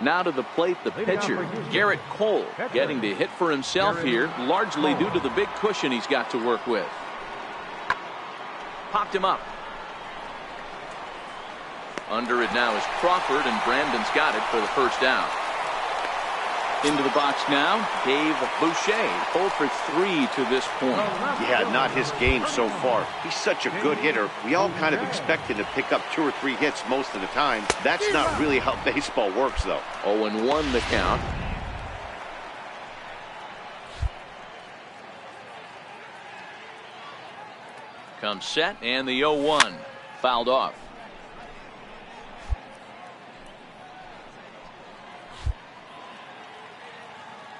Now to the plate, the pitcher, Garrett Cole, getting to hit for himself here, largely due to the big cushion he's got to work with. Popped him up. Under it now is Crawford, and Brandon's got it for the first down. Into the box now, Dave Boucher, 0 for 3 to this point. Yeah, not his game so far. He's such a good hitter. We all kind of expect him to pick up 2 or 3 hits most of the time. That's not really how baseball works, though. 0-1 the count. Comes set, and the 0-1 fouled off.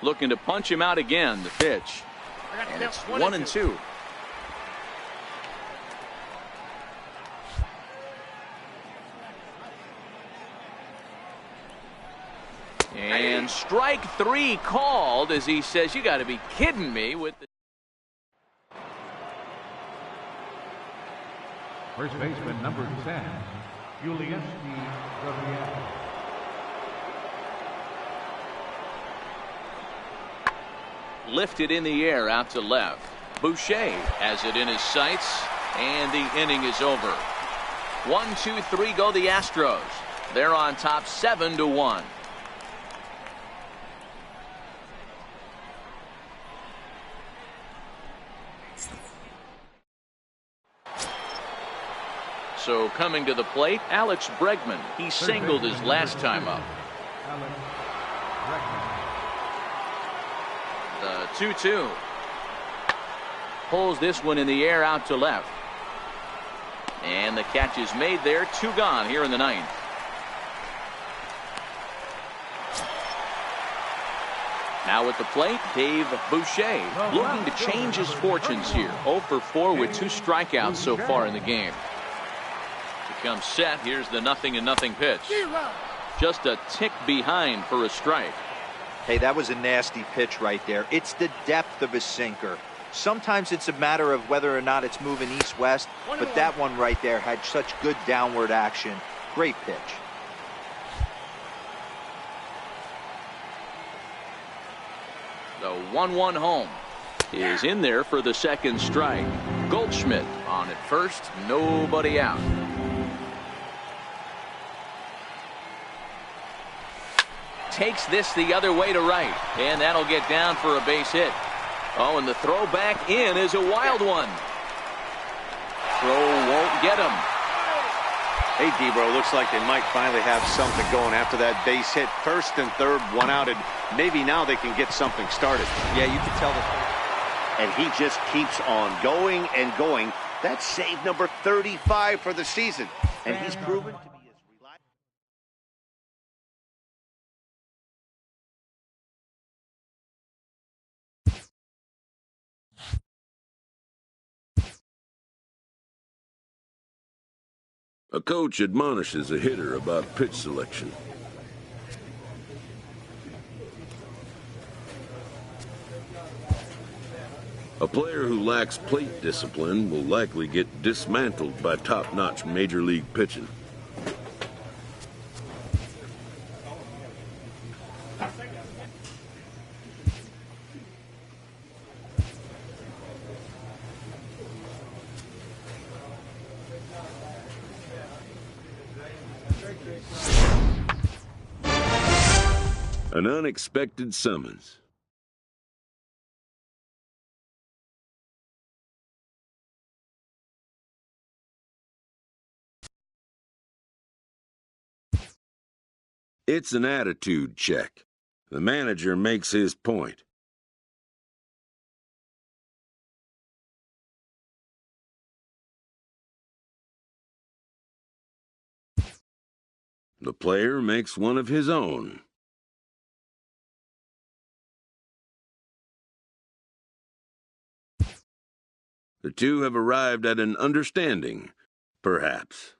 Looking to punch him out again, the pitch. And it's 1-2. And strike 3 called, as he says, you got to be kidding me with the... First baseman number 10, Julius Gabriel. Lifted in the air out to left. Boucher has it in his sights, and the inning is over. 1, 2, 3 go the Astros. They're on top 7-1. So coming to the plate, Alex Bregman. He singled his last time up. Alex Bregman. The 2-2. Pulls this one in the air out to left. And the catch is made there. 2 gone here in the 9th. Now at the plate, Dave Boucher, looking to change his fortunes here. 0 for 4 with 2 strikeouts so far in the game. He comes set. Here's the 0-0 pitch. Just a tick behind for a strike. Hey, that was a nasty pitch right there. It's the depth of a sinker. Sometimes it's a matter of whether or not it's moving east-west, but that one right there had such good downward action. Great pitch. The 1-1 home is in there for the second strike. Goldschmidt on at first, nobody out. Takes this the other way to right, and that'll get down for a base hit. Oh, and the throw back in is a wild one. Throw won't get him. Hey, Debro, looks like they might finally have something going after that base hit. First and third, 1 out, and maybe now they can get something started. Yeah, you can tell that. And he just keeps on going and going. That's save number 35 for the season, and he's proven to be as reliable. A coach admonishes a hitter about pitch selection. A player who lacks plate discipline will likely get dismantled by top-notch major league pitching. An unexpected summons. It's an attitude check. The manager makes his point. The player makes one of his own. The two have arrived at an understanding, perhaps.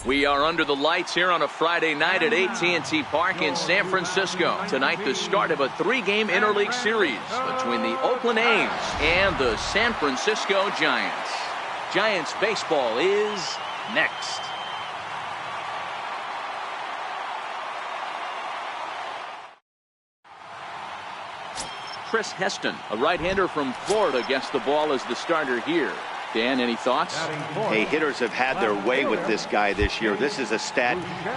We are under the lights here on a Friday night at AT&T Park in San Francisco. Tonight, the start of a 3-game interleague series between the Oakland A's and the San Francisco Giants. Giants baseball is next. Chris Heston, a right-hander from Florida, gets the ball as the starter here. Dan, any thoughts? Hey, hitters have had their way with this guy this year. This is a stat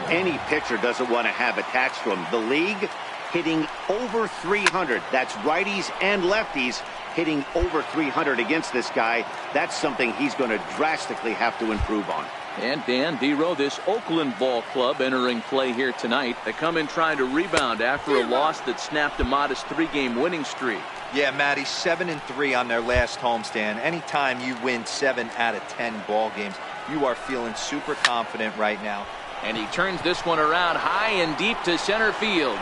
any pitcher doesn't want to have attached to him. The league hitting over 300. That's righties and lefties hitting over 300 against this guy. That's something he's going to drastically have to improve on. And Dan, D-Row, this Oakland ball club entering play here tonight. They come in trying to rebound after a loss that snapped a modest 3-game winning streak. Yeah, Matty, 7-3 on their last homestand. Anytime you win 7 out of 10 ball games, you are feeling super confident right now. And he turns this one around high and deep to center field.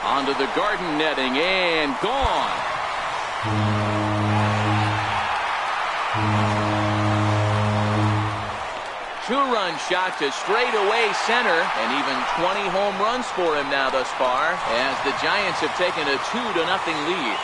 Onto the garden netting and gone. Two-run shot to straightaway center, and even 20 home runs for him now thus far, as the Giants have taken a 2-0 lead.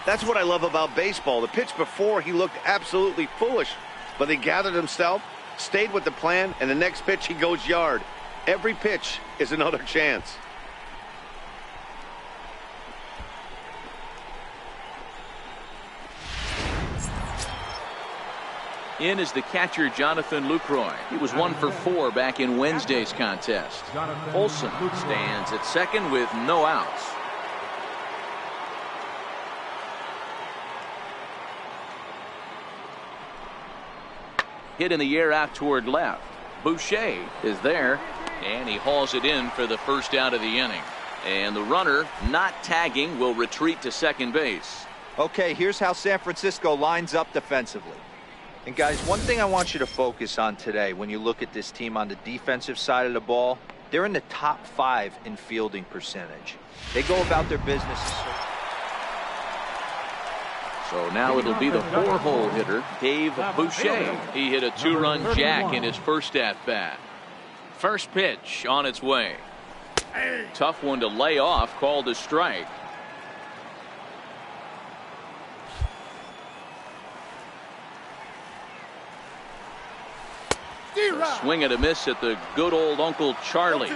That's what I love about baseball. The pitch before, he looked absolutely foolish, but he gathered himself, stayed with the plan, and the next pitch he goes yard. Every pitch is another chance. In is the catcher, Jonathan Lucroy. He was 1 for 4 back in Wednesday's contest. Olson stands at second with no outs. Hit in the air out toward left. Boucher is there, and he hauls it in for the first out of the inning. And the runner, not tagging, will retreat to second base. Okay, here's how San Francisco lines up defensively. And guys, one thing I want you to focus on today when you look at this team on the defensive side of the ball, they're in the top 5 in fielding percentage. They go about their business. So now it'll be the 4-hole hitter, Dave Boucher. He hit a 2-run jack in his first at-bat. First pitch on its way. Tough one to lay off, called a strike. A swing and a miss at the good old Uncle Charlie.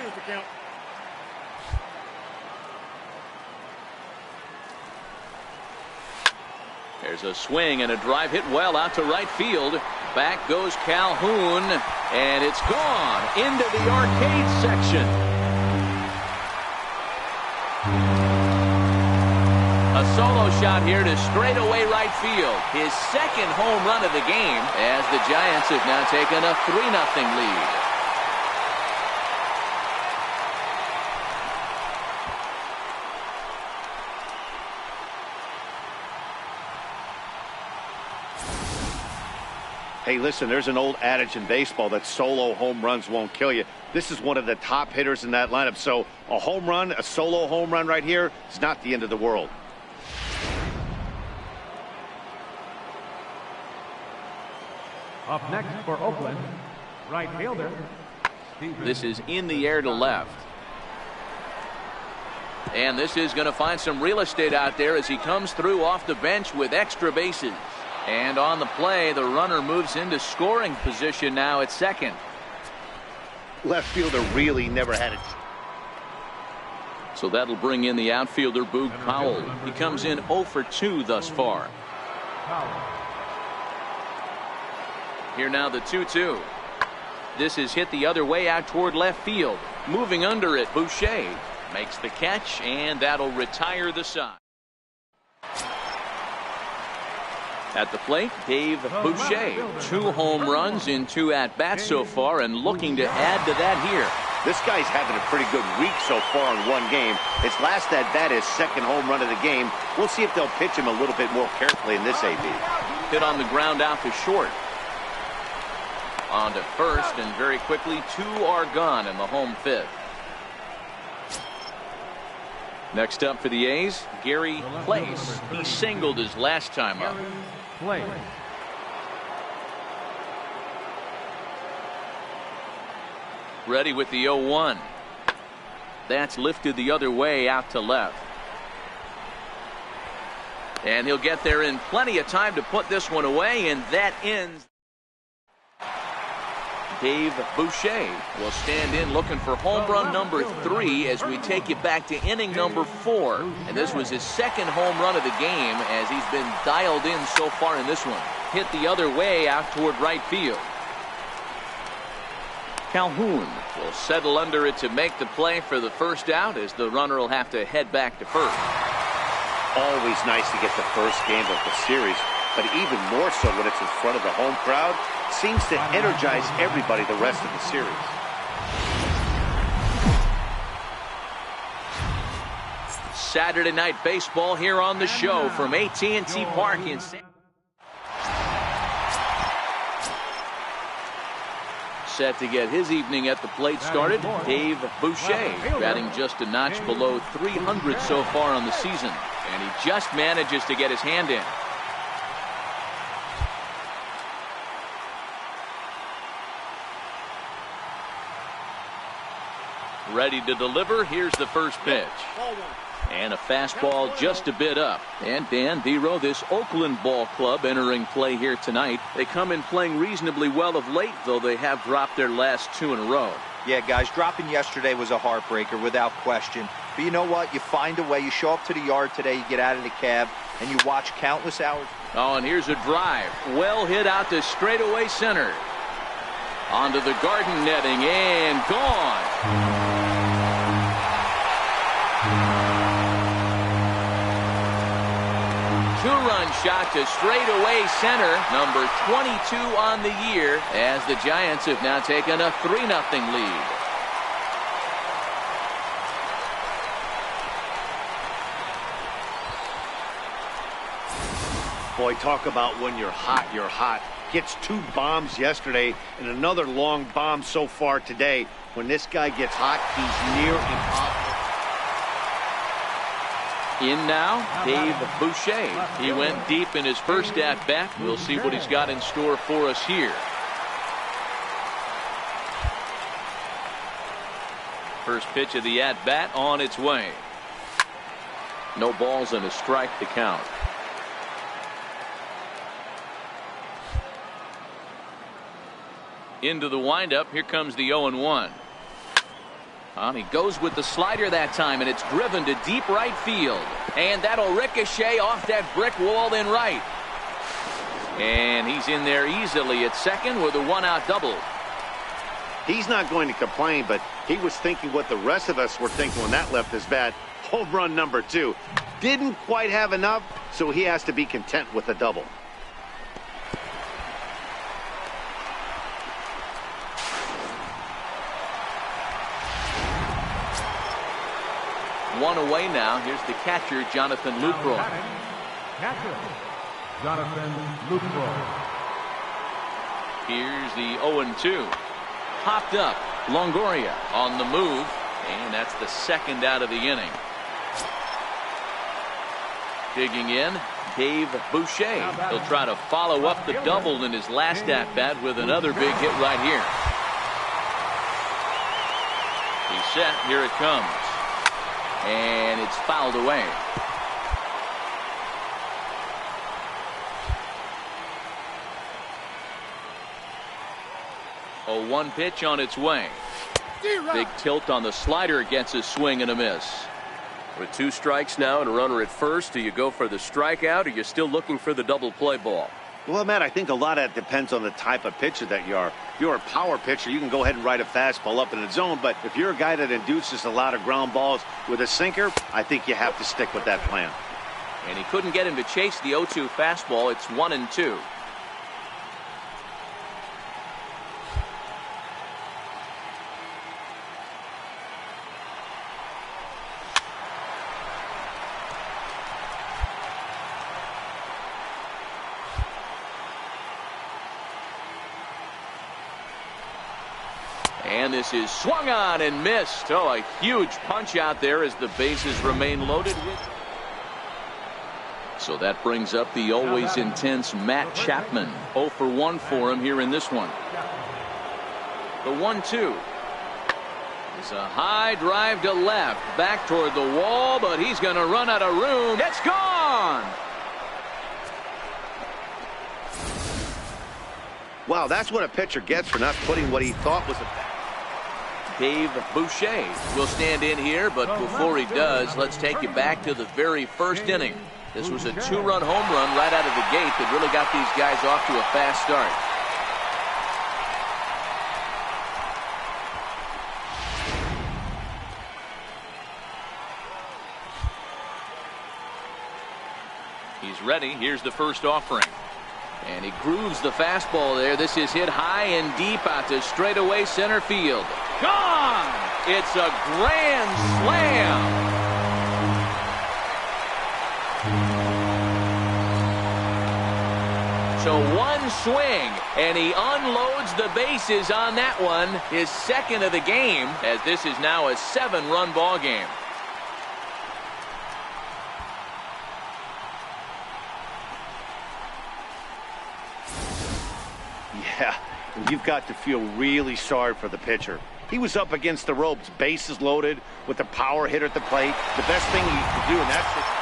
There's a swing and a drive hit well out to right field. Back goes Calhoun, and it's gone into the arcade section. A solo shot here to straightaway right field. His second home run of the game, as the Giants have now taken a 3-0 lead. Hey, listen, there's an old adage in baseball that solo home runs won't kill you. This is one of the top hitters in that lineup. So a home run, a solo home run right here is not the end of the world. Up next for Oakland, right fielder. This is in the air to left. And this is going to find some real estate out there as he comes through off the bench with extra bases. And on the play, the runner moves into scoring position now at second. Left fielder really never had it. So that'll bring in the outfielder, Boog Powell. He comes in 0 for 2 thus far. Here now the 2-2. This is hit the other way out toward left field. Moving under it, Boucher makes the catch, and that'll retire the side. At the plate, Dave Boucher. 2 home runs in 2 at-bats so far, and looking to add to that here. This guy's having a pretty good week so far in one game. His last at-bat is second home run of the game. We'll see if they'll pitch him a little bit more carefully in this AB. Hit on the ground out to short. On to first, and very quickly 2 are gone in the home 5th. Next up for the A's, Gary Place. He singled his last time up. Place. Ready with the 0-1. That's lifted the other way out to left. And he'll get there in plenty of time to put this one away, and that ends. Dave Boucher will stand in looking for home run number 3 as we take you back to inning number 4. And this was his second home run of the game as he's been dialed in so far in this one. Hit the other way out toward right field. Calhoun will settle under it to make the play for the first out as the runner will have to head back to first. Always nice to get the first game of the series, but even more so when it's in front of the home crowd. Seems to energize everybody the rest of the series. Saturday night baseball here on the show from AT&T Park in San. Set to get his evening at the plate started, Dave Boucher, batting just a notch below 300 so far on the season, and he just manages to get his hand in. Ready to deliver. Here's the first pitch. And a fastball just a bit up. And Dan Vero, this Oakland ball club entering play here tonight. They come in playing reasonably well of late, though they have dropped their last 2 in a row. Yeah, guys, dropping yesterday was a heartbreaker without question. But you know what? You find a way. You show up to the yard today, you get out of the cab, and you watch countless hours. Oh, and here's a drive. Well hit out to straightaway center. Onto the garden netting and gone. Two-run shot to straightaway center, number 22 on the year, as the Giants have now taken a 3-0 lead. Boy, talk about when you're hot, you're hot. Gets 2 bombs yesterday and another long bomb so far today. When this guy gets hot, he's near impossible. In now, Dave Boucher. He went deep in his first at-bat. We'll see what he's got in store for us here. First pitch of the at-bat on its way. No balls and a strike to count. Into the windup. Here comes the 0-1. He goes with the slider that time, and it's driven to deep right field. And that'll ricochet off that brick wall in right. And he's in there easily at second with a 1-out double. He's not going to complain, but he was thinking what the rest of us were thinking when that left his bat. Home run number 2. Didn't quite have enough, so he has to be content with a double. One away now. Here's the catcher, Jonathan Lucroy. Catcher, Jonathan Lucroy. Here's the 0-2. Popped up. Longoria on the move. And that's the second out of the inning. Digging in, Dave Boucher. He'll try to follow up the double in his last at-bat with another big hit right here. He's set. Here it comes. And it's fouled away. A 1 pitch on its way. Big tilt on the slider, gets a swing and a miss. With 2 strikes now and a runner at first, do you go for the strikeout or you're still looking for the double play ball? Well, Matt, I think a lot of that depends on the type of pitcher that you are. If you're a power pitcher, you can go ahead and ride a fastball up in the zone. But if you're a guy that induces a lot of ground balls with a sinker, I think you have to stick with that plan. And he couldn't get him to chase the 0-2 fastball. It's 1-2. And this is swung on and missed. Oh, a huge punch out there as the bases remain loaded with. So that brings up the always intense Matt Chapman. 0 for 1 for him here in this one. The 1-2. It's a high drive to left. Back toward the wall, but he's going to run out of room. It's gone! Wow, that's what a pitcher gets for not putting what he thought was a... Dave Boucher will stand in here, but before he does, let's take you back to the very first inning. This was a 2-run home run right out of the gate that really got these guys off to a fast start. He's ready. Here's the first offering. And he grooves the fastball there. This is hit high and deep out to straightaway center field. Gone! It's a grand slam! So one swing, and he unloads the bases on that one. His second of the game, as this is now a 7-run ball game. Yeah, you've got to feel really sorry for the pitcher. He was up against the ropes, bases loaded, with a power hitter at the plate. The best thing he could do in that situation.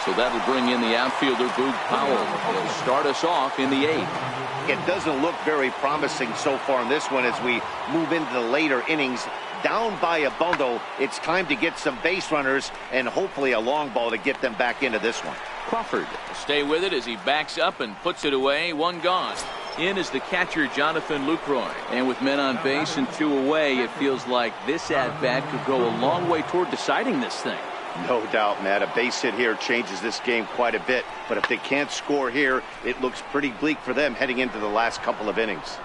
So that'll bring in the outfielder, Boog Powell. He'll start us off in the 8th. It doesn't look very promising so far in this one as we move into the later innings. Down by a bundle, it's time to get some base runners and hopefully a long ball to get them back into this one. Crawford will stay with it as he backs up and puts it away. One gone. In is the catcher, Jonathan Lucroy. And with men on base and 2 away, it feels like this at-bat could go a long way toward deciding this thing. No doubt, Matt. A base hit here changes this game quite a bit. But if they can't score here, it looks pretty bleak for them heading into the last couple of innings.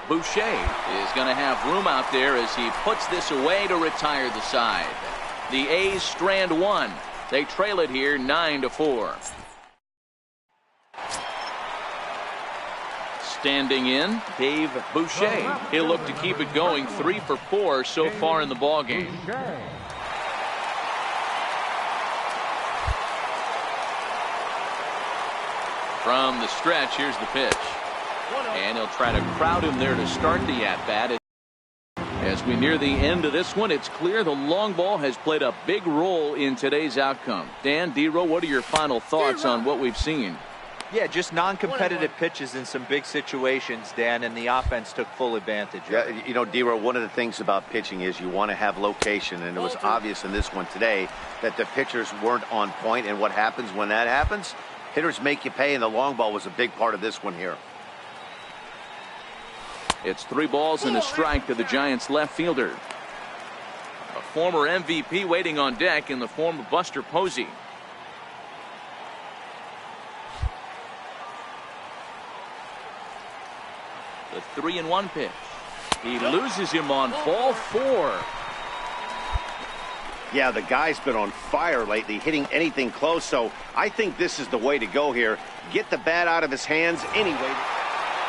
Boucher is going to have room out there as he puts this away to retire the side. The A's strand 1. They trail it here 9-4. Standing in, Dave Boucher. He'll look to keep it going. 3 for 4 so far in the ball game. From the stretch, here's the pitch. And he'll try to crowd him there to start the at-bat. As we near the end of this one, it's clear the long ball has played a big role in today's outcome. Dan, D-Row, what are your final thoughts on what we've seen? Yeah, just non-competitive pitches in some big situations, Dan, and the offense took full advantage. Yeah, you know, D-Row, one of the things about pitching is you want to have location, and it was obvious in this one today that the pitchers weren't on point, and what happens when that happens? Hitters make you pay, and the long ball was a big part of this one here. It's 3 balls and a strike to the Giants left fielder. A former MVP waiting on deck in the form of Buster Posey. The 3-1 pitch. He loses him on ball 4. Yeah, the guy's been on fire lately, hitting anything close, so I think this is the way to go here. Get the bat out of his hands anyway.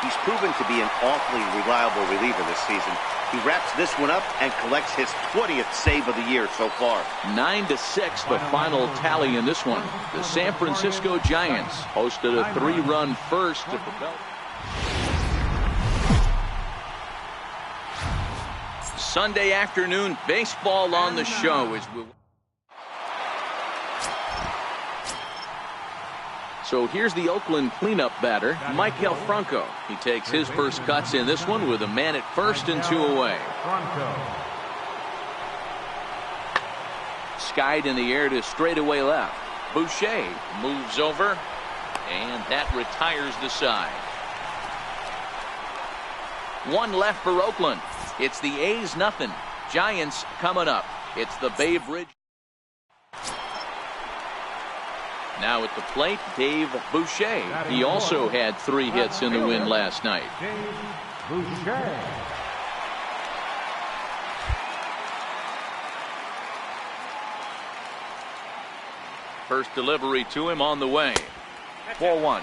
He's proven to be an awfully reliable reliever this season. He wraps this one up and collects his 20th save of the year so far. 9-6, the final tally in this one. The San Francisco Giants hosted a 3-run first at the belt. Sunday afternoon baseball on the show as we. So here's the Oakland cleanup batter, Michael Franco. He takes his first cuts in this one with a man at first and 2 away. Skied in the air to straightaway left. Boucher moves over, and that retires the side. 1 left for Oakland. It's the A's nothing. Giants coming up. It's the Bay Bridge. Now at the plate, Dave Boucher. He also had 3 hits in the win last night. First delivery to him on the way. Ball 1.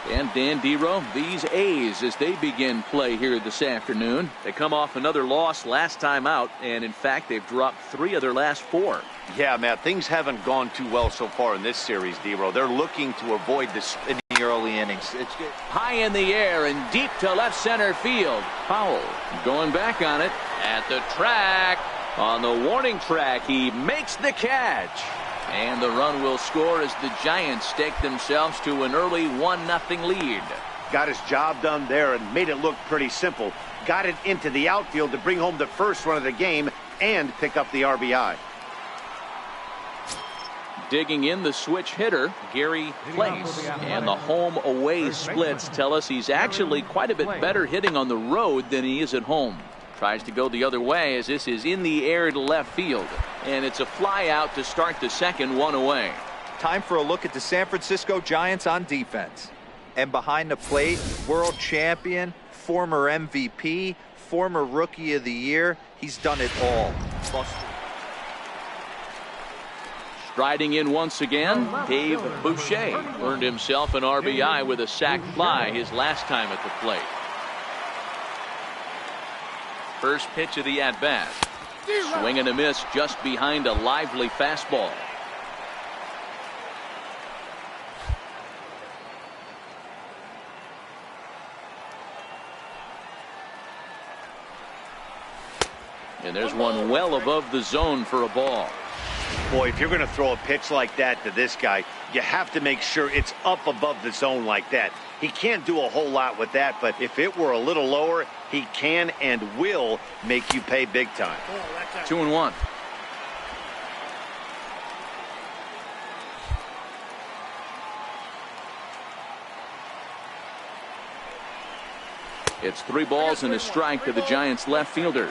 And Dan Dero, these A's as they begin play here this afternoon. They come off another loss last time out, and in fact they've dropped 3 of their last 4. Yeah, Matt, things haven't gone too well so far in this series, Dero. They're looking to avoid this in the early innings. It's good. High in the air and deep to left center field. Powell going back on it at the track. On the warning track, he makes the catch. And the run will score as the Giants stake themselves to an early 1-0 lead. Got his job done there and made it look pretty simple. Got it into the outfield to bring home the first run of the game and pick up the RBI. Digging in the switch hitter, Gary Place. And the home-away splits tell us he's actually quite a bit better hitting on the road than he is at home. Tries to go the other way as this is in the air to left field. And it's a fly out to start the second, 1 away. Time for a look at the San Francisco Giants on defense. And behind the plate, world champion, former MVP, former Rookie of the Year. He's done it all. Striding in once again, Dave Boucher earned himself an RBI with a sac fly his last time at the plate. First pitch of the at-bat. Swing and a miss just behind a lively fastball. And there's one well above the zone for a ball. Boy, if you're going to throw a pitch like that to this guy, you have to make sure it's up above the zone like that. He can't do a whole lot with that, but if it were a little lower, he can and will make you pay big time. 2-1. It's 3 balls and a strike to the Giants left fielder.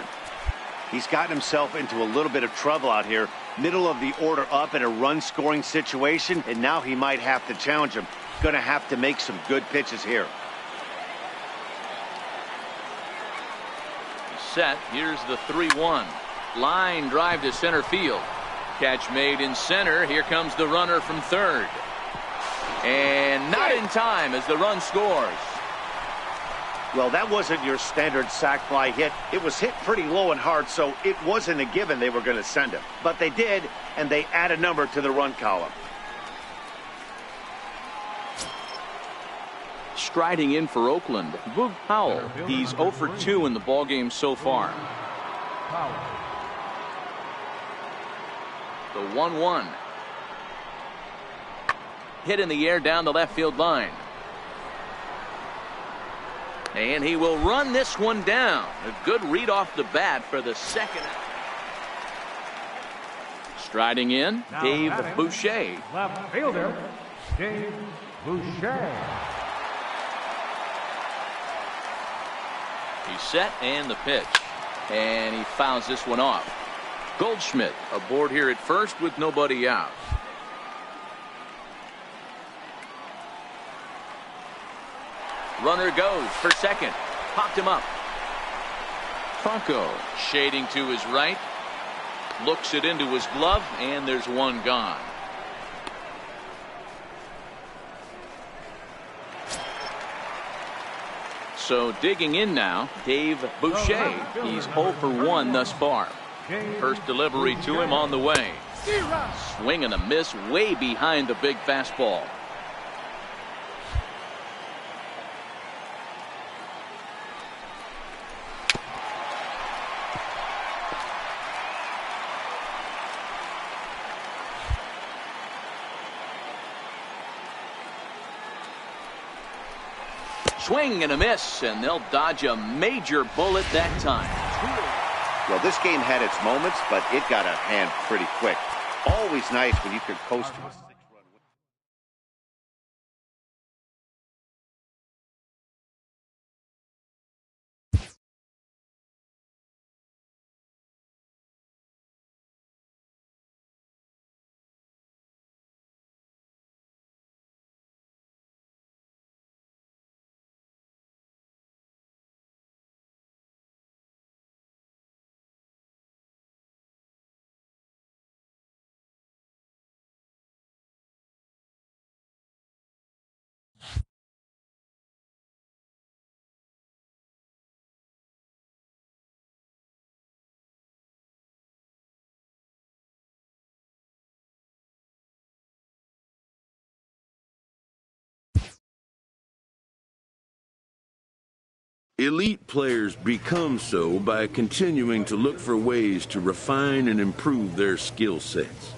He's gotten himself into a little bit of trouble out here. Middle of the order up in a run-scoring situation, and now he might have to challenge him. Going to have to make some good pitches here. Set. Here's the 3-1. Line drive to center field. Catch made in center. Here comes the runner from third. And not in time as the run scores. Well, that wasn't your standard sac fly hit. It was hit pretty low and hard, so it wasn't a given they were going to send him. But they did, and they add a number to the run column. Striding in for Oakland, Boog Powell. He's 0 for 2 in the ballgame so far. The 1-1. Hit in the air down the left field line. And he will run this one down. A good read off the bat for the second out. Striding in, Dave Boucher. Left fielder, Dave Boucher. He's set and the pitch. And he fouls this one off. Goldschmidt aboard here at first with nobody out. Runner goes for second. Popped him up. Franco shading to his right. Looks it into his glove, and there's one gone. So digging in now, Dave Boucher. He's 0 for 1 thus far. First delivery to him on the way. Swing and a miss way behind the big fastball. Swing and a miss, and they'll dodge a major bullet that time. Well, this game had its moments, but it got out of hand pretty quick. Always nice when you could coast to a Elite players become so by continuing to look for ways to refine and improve their skill sets.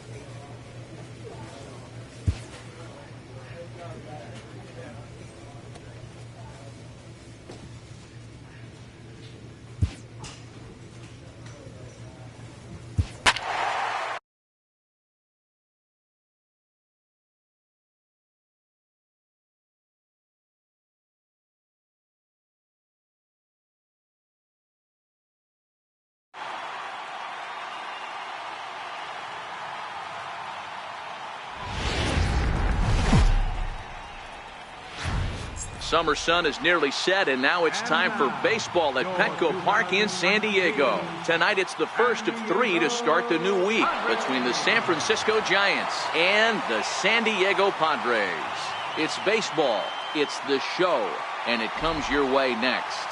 Summer sun is nearly set, and now it's time for baseball at Petco Park in San Diego. Tonight it's the first of 3 to start the new week between the San Francisco Giants and the San Diego Padres. It's baseball, it's the show, and it comes your way next.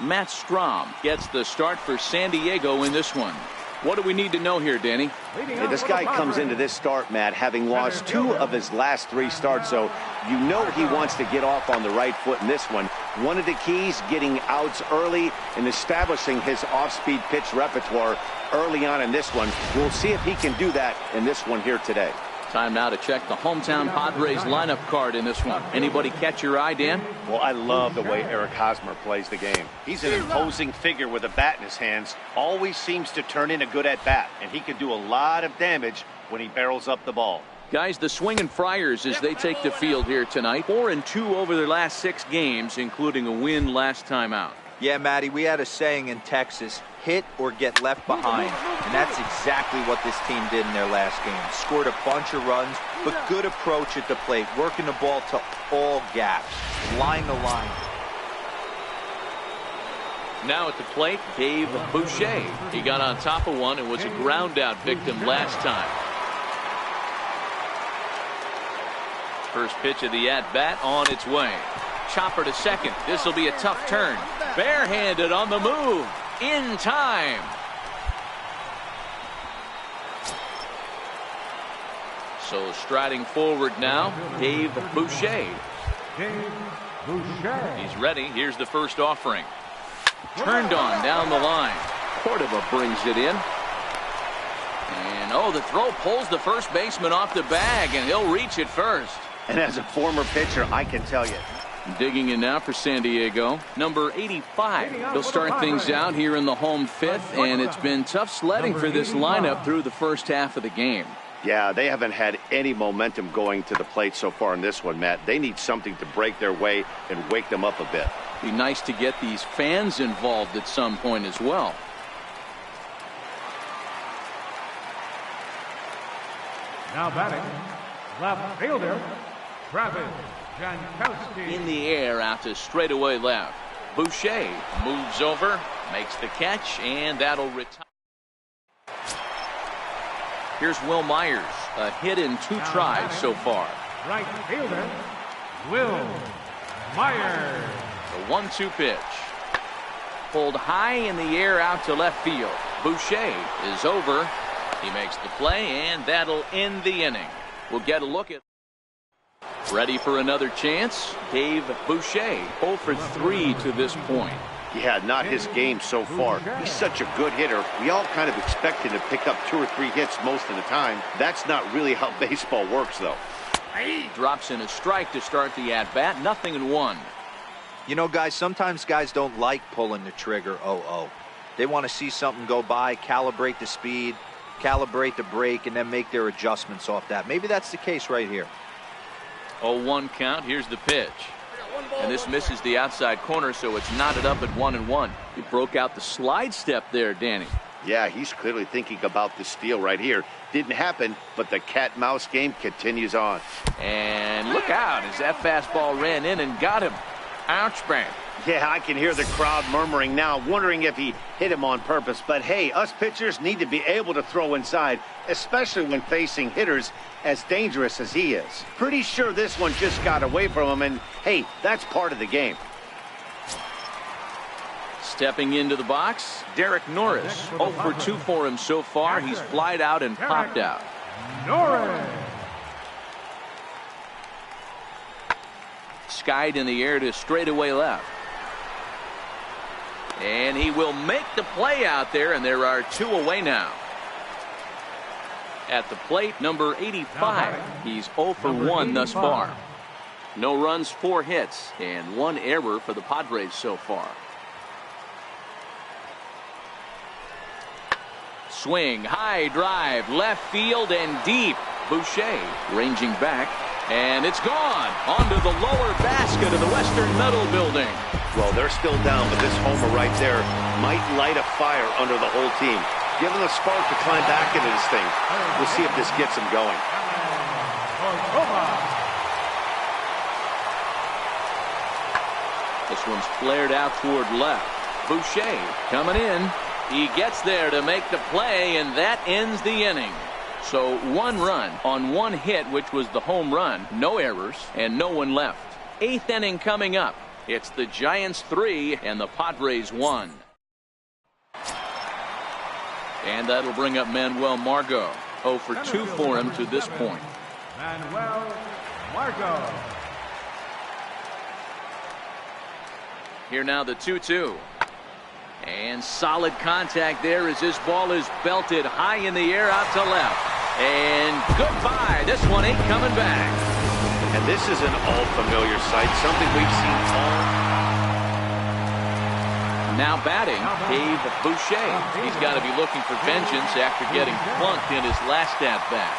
Matt Strom gets the start for San Diego in this one. What do we need to know here, Danny? Hey, this guy comes into this start, Matt, having lost 2 of his last 3 starts, so you know he wants to get off on the right foot in this one. One of the keys, getting outs early and establishing his off-speed pitch repertoire early on in this one. We'll see if he can do that in this one here today. Time now to check the hometown Padres lineup card in this one. Anybody catch your eye, Dan? Well, I love the way Eric Hosmer plays the game. He's an imposing figure with a bat in his hands. Always seems to turn in a good at-bat, and he can do a lot of damage when he barrels up the ball. Guys, the Swingin' Friars as they take the field here tonight. 4-2 over their last 6 games, including a win last time out. Yeah, Matty, we had a saying in Texas, hit or get left behind. And that's exactly what this team did in their last game. Scored a bunch of runs, but good approach at the plate, working the ball to all gaps, line to line. Now at the plate, Dave Boucher. He got on top of one and was a ground-out victim last time. First pitch of the at-bat on its way. Chopper to second. This will be a tough turn. Barehanded on the move. In time. So striding forward now, Dave Boucher. He's ready. Here's the first offering. Turned on down the line. Cordova brings it in. And oh, the throw pulls the first baseman off the bag, and he'll reach it first. And as a former pitcher, I can tell you. Digging in now for San Diego, number 85. He'll start things out here in the home 5th, and it's been tough sledding for this lineup through the first half of the game. Yeah, they haven't had any momentum going to the plate so far in this one, Matt. They need something to break their way and wake them up a bit. Be nice to get these fans involved at some point as well. Now batting, left fielder, Travis Jankowski. In the air out to straightaway left. Boucher moves over, makes the catch, and that'll retire. Here's Will Myers, a hit in 2 tries so far. Right fielder, Will Myers. The 1-2 pitch. Pulled high in the air out to left field. Boucher is over. He makes the play, and that'll end the inning. We'll get a look at. Ready for another chance? Dave Boucher, 0 for 3 to this point. Yeah, not his game so far. He's such a good hitter. We all kind of expect him to pick up 2 or 3 hits most of the time. That's not really how baseball works, though. Drops in a strike to start the at-bat. 0-1. You know, guys, sometimes guys don't like pulling the trigger 0-0. They want to see something go by, calibrate the speed, calibrate the break, and then make their adjustments off that. Maybe that's the case right here. 0-1 count. Here's the pitch. And this misses the outside corner, so it's knotted up at 1-1. He broke out the slide step there, Danny. Yeah, he's clearly thinking about the steal right here. Didn't happen, but the cat-mouse game continues on. And look out as that fastball ran in and got him. Ouch, bang. Yeah, I can hear the crowd murmuring now, wondering if he hit him on purpose. But hey, us pitchers need to be able to throw inside, especially when facing hitters as dangerous as he is. Pretty sure this one just got away from him, and hey, that's part of the game. Stepping into the box, Derek Norris. 0 for 2 for him so far. He's flied out and popped out. Norris. skied in the air to straightaway left. And he will make the play out there, and there are 2 away now. At the plate, number 85. He's 0 for 1 thus far. No runs, 4 hits, and 1 error for the Padres so far. Swing, high drive, left field and deep. Boucher ranging back, and it's gone onto the lower basket of the Western Metal Building. Well, they're still down, but this homer right there might light a fire under the whole team. Give them a spark to climb back into this thing. We'll see if this gets them going. This one's flared out toward left. Boucher coming in. He gets there to make the play, and that ends the inning. So 1 run on 1 hit, which was the home run. No errors and no one left. 8th inning coming up. It's the Giants 3 and the Padres 1. And that'll bring up Manuel Margot. 0 for 2 for him to this point. Manuel Margot. Here now the 2-2. And solid contact there as this ball is belted high in the air out to left. And goodbye. This one ain't coming back. And this is an all-familiar sight, something we've seen all. Now batting, Dave Boucher. He's got to be looking for vengeance after getting plunked in his last at-bat.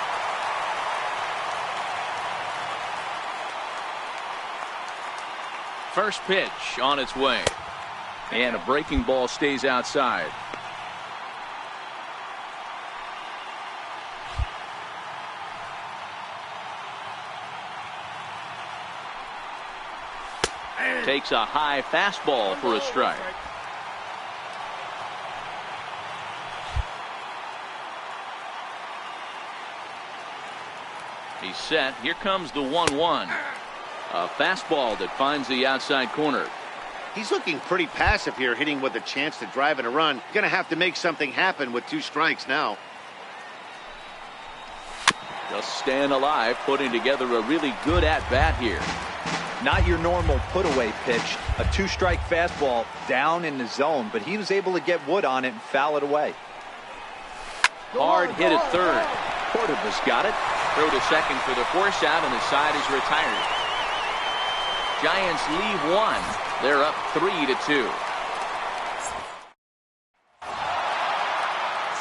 First pitch on its way. And a breaking ball stays outside. Takes a high fastball for a strike. He's set. Here comes the 1-1. A fastball that finds the outside corner. He's looking pretty passive here, hitting with a chance to drive in a run. Going to have to make something happen with 2 strikes now. Just staying alive, putting together a really good at-bat here. Not your normal put-away pitch. A 2-strike fastball down in the zone, but he was able to get wood on it and foul it away. Hard hit at third. Cordova's got it. Throw to second for the force out, and the side is retired. Giants leave 1. They're up 3-2.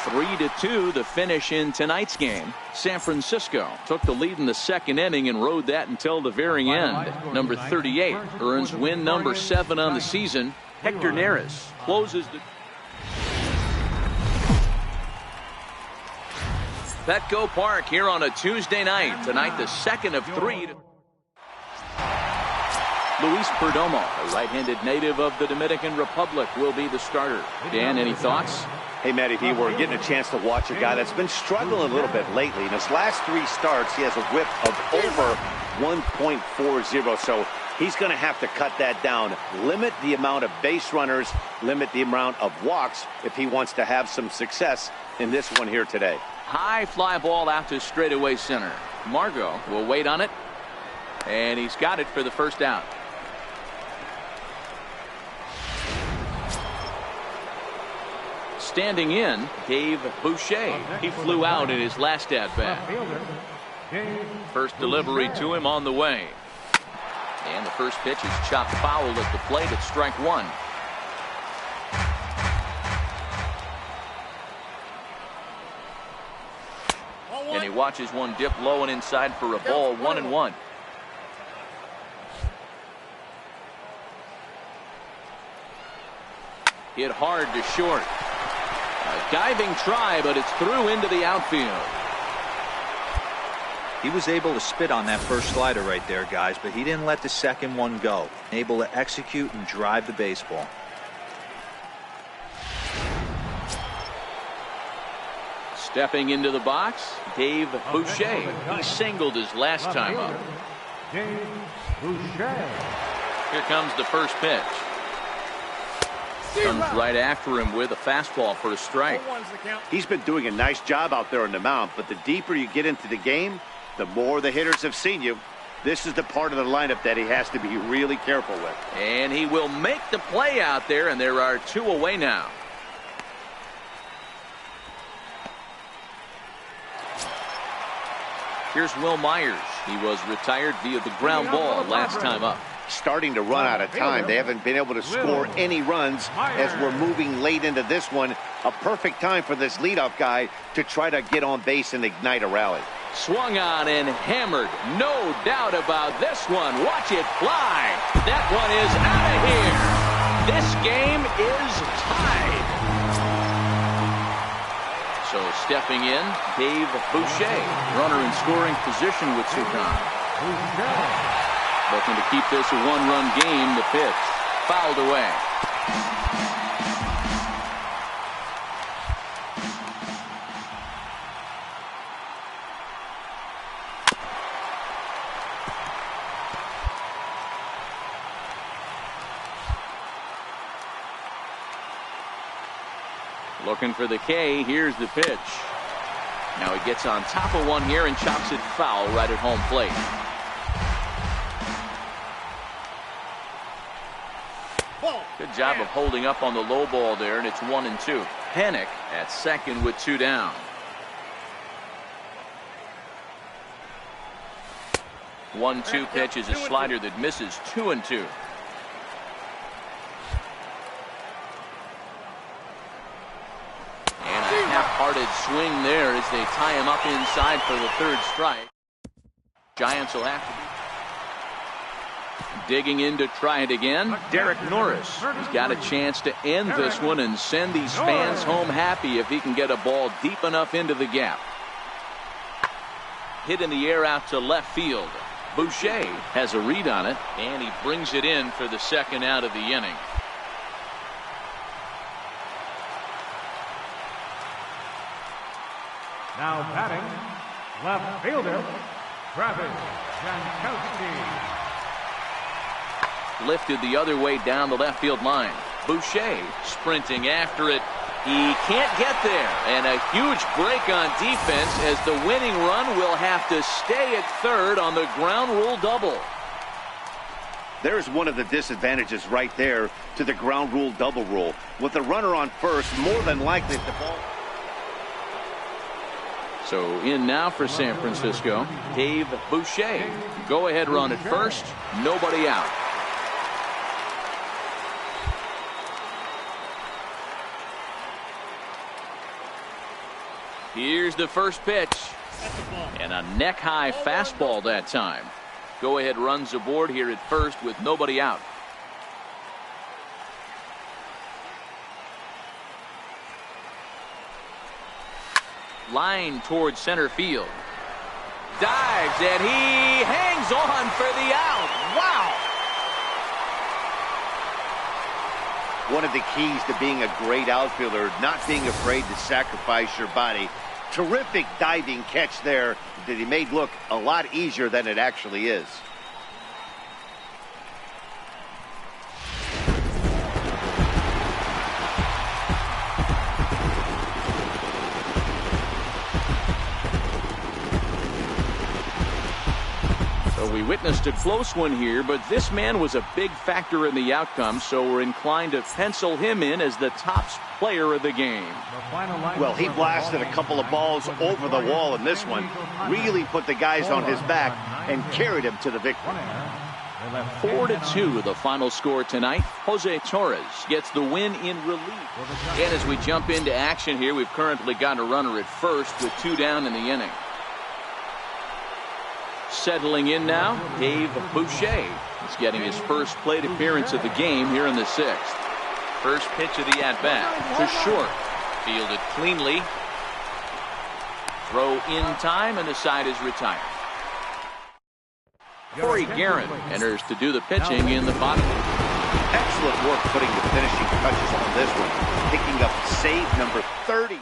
3-2 the finish in tonight's game. San Francisco took the lead in the 2nd inning and rode that until the very end. Number 38 earns win number 7 on the season. Hector Neris closes the Petco Park here on a Tuesday night. Tonight the 2nd of 3. Luis Perdomo, a right-handed native of the Dominican Republic, will be the starter. Dan, any thoughts? Hey, Matt, if you were getting a chance to watch a guy that's been struggling a little bit lately, in his last 3 starts, he has a whip of over 1.40, so he's going to have to cut that down, limit the amount of base runners, limit the amount of walks if he wants to have some success in this one here today. High fly ball out to straightaway center. Margot will wait on it, and he's got it for the first out. Standing in, Dave Boucher. He flew out in his last at-bat. First delivery to him on the way. And the first pitch is chopped foul at the plate at strike 1. And he watches one dip low and inside for a ball. 1-1. Hit hard to short. A diving try, but it's through into the outfield. He was able to spit on that first slider right there, guys, but he didn't let the second one go. Able to execute and drive the baseball. Stepping into the box, Dave Boucher. He singled his last time up. Dave Boucher. Here comes the first pitch. Comes right after him with a fastball for a strike. He's been doing a nice job out there on the mound, but the deeper you get into the game, the more the hitters have seen you. This is the part of the lineup that he has to be really careful with. And he will make the play out there, and there are 2 away now. Here's Will Myers. He was retired via the ground ball last time up. Starting to run out of time. They haven't been able to score any runs as we're moving late into this one. A perfect time for this leadoff guy to try to get on base and ignite a rally. Swung on and hammered. No doubt about this one. Watch it fly. That one is out of here. This game is tied. So stepping in, Dave Boucher. Runner in scoring position with Sukan. Looking to keep this a 1-run game. The pitch fouled away. Looking for the K. Here's the pitch. Now he gets on top of one here and chops it foul right at home plate. Good job of holding up on the low ball there, and it's 1-2. Panic at second with 2 down. 1-2 pitch is a slider that misses. 2-2. And a half-hearted swing there as they tie him up inside for the 3rd strike. Giants will have to be digging in to try it again. Derek Norris. He's got a chance to end this one and send these fans home happy if he can get a ball deep enough into the gap. Hit in the air out to left field. Boucher has a read on it, and he brings it in for the 2nd out of the inning. Now batting, left fielder, Travis Jankowski. Lifted the other way down the left field line. Boucher sprinting after it. He can't get there. And a huge break on defense as the winning run will have to stay at 3rd on the ground rule double. There's one of the disadvantages right there to the ground rule double rule. With the runner on first, more than likely the ball. So in now for San Francisco, Dave Boucher. Go ahead run at first. Nobody out. Here's the first pitch. And a neck-high fastball that time. Go-ahead runs aboard here at first with nobody out. Line towards center field. Dives, and he hangs on for the out. Wow! One of the keys to being a great outfielder, not being afraid to sacrifice your body. Terrific diving catch there that he made look a lot easier than it actually is. So we witnessed a close one here, but this man was a big factor in the outcome, so we're inclined to pencil him in as the top player of the game. Well, he blasted a couple of balls over the wall in this one, really put the guys on his back and carried him to the victory. 4-2 the final score tonight. Jose Torres gets the win in relief. And as we jump into action here, we've currently got a runner at first with 2 down in the inning. Settling in now, Dave Boucher is getting his first plate appearance of the game here in the 6th. First pitch of the at-bat to short. Fielded cleanly. Throw in time, and the side is retired. Corey Guerin enters to do the pitching in the bottom. Excellent work putting the finishing touches on this one, picking up save number 30.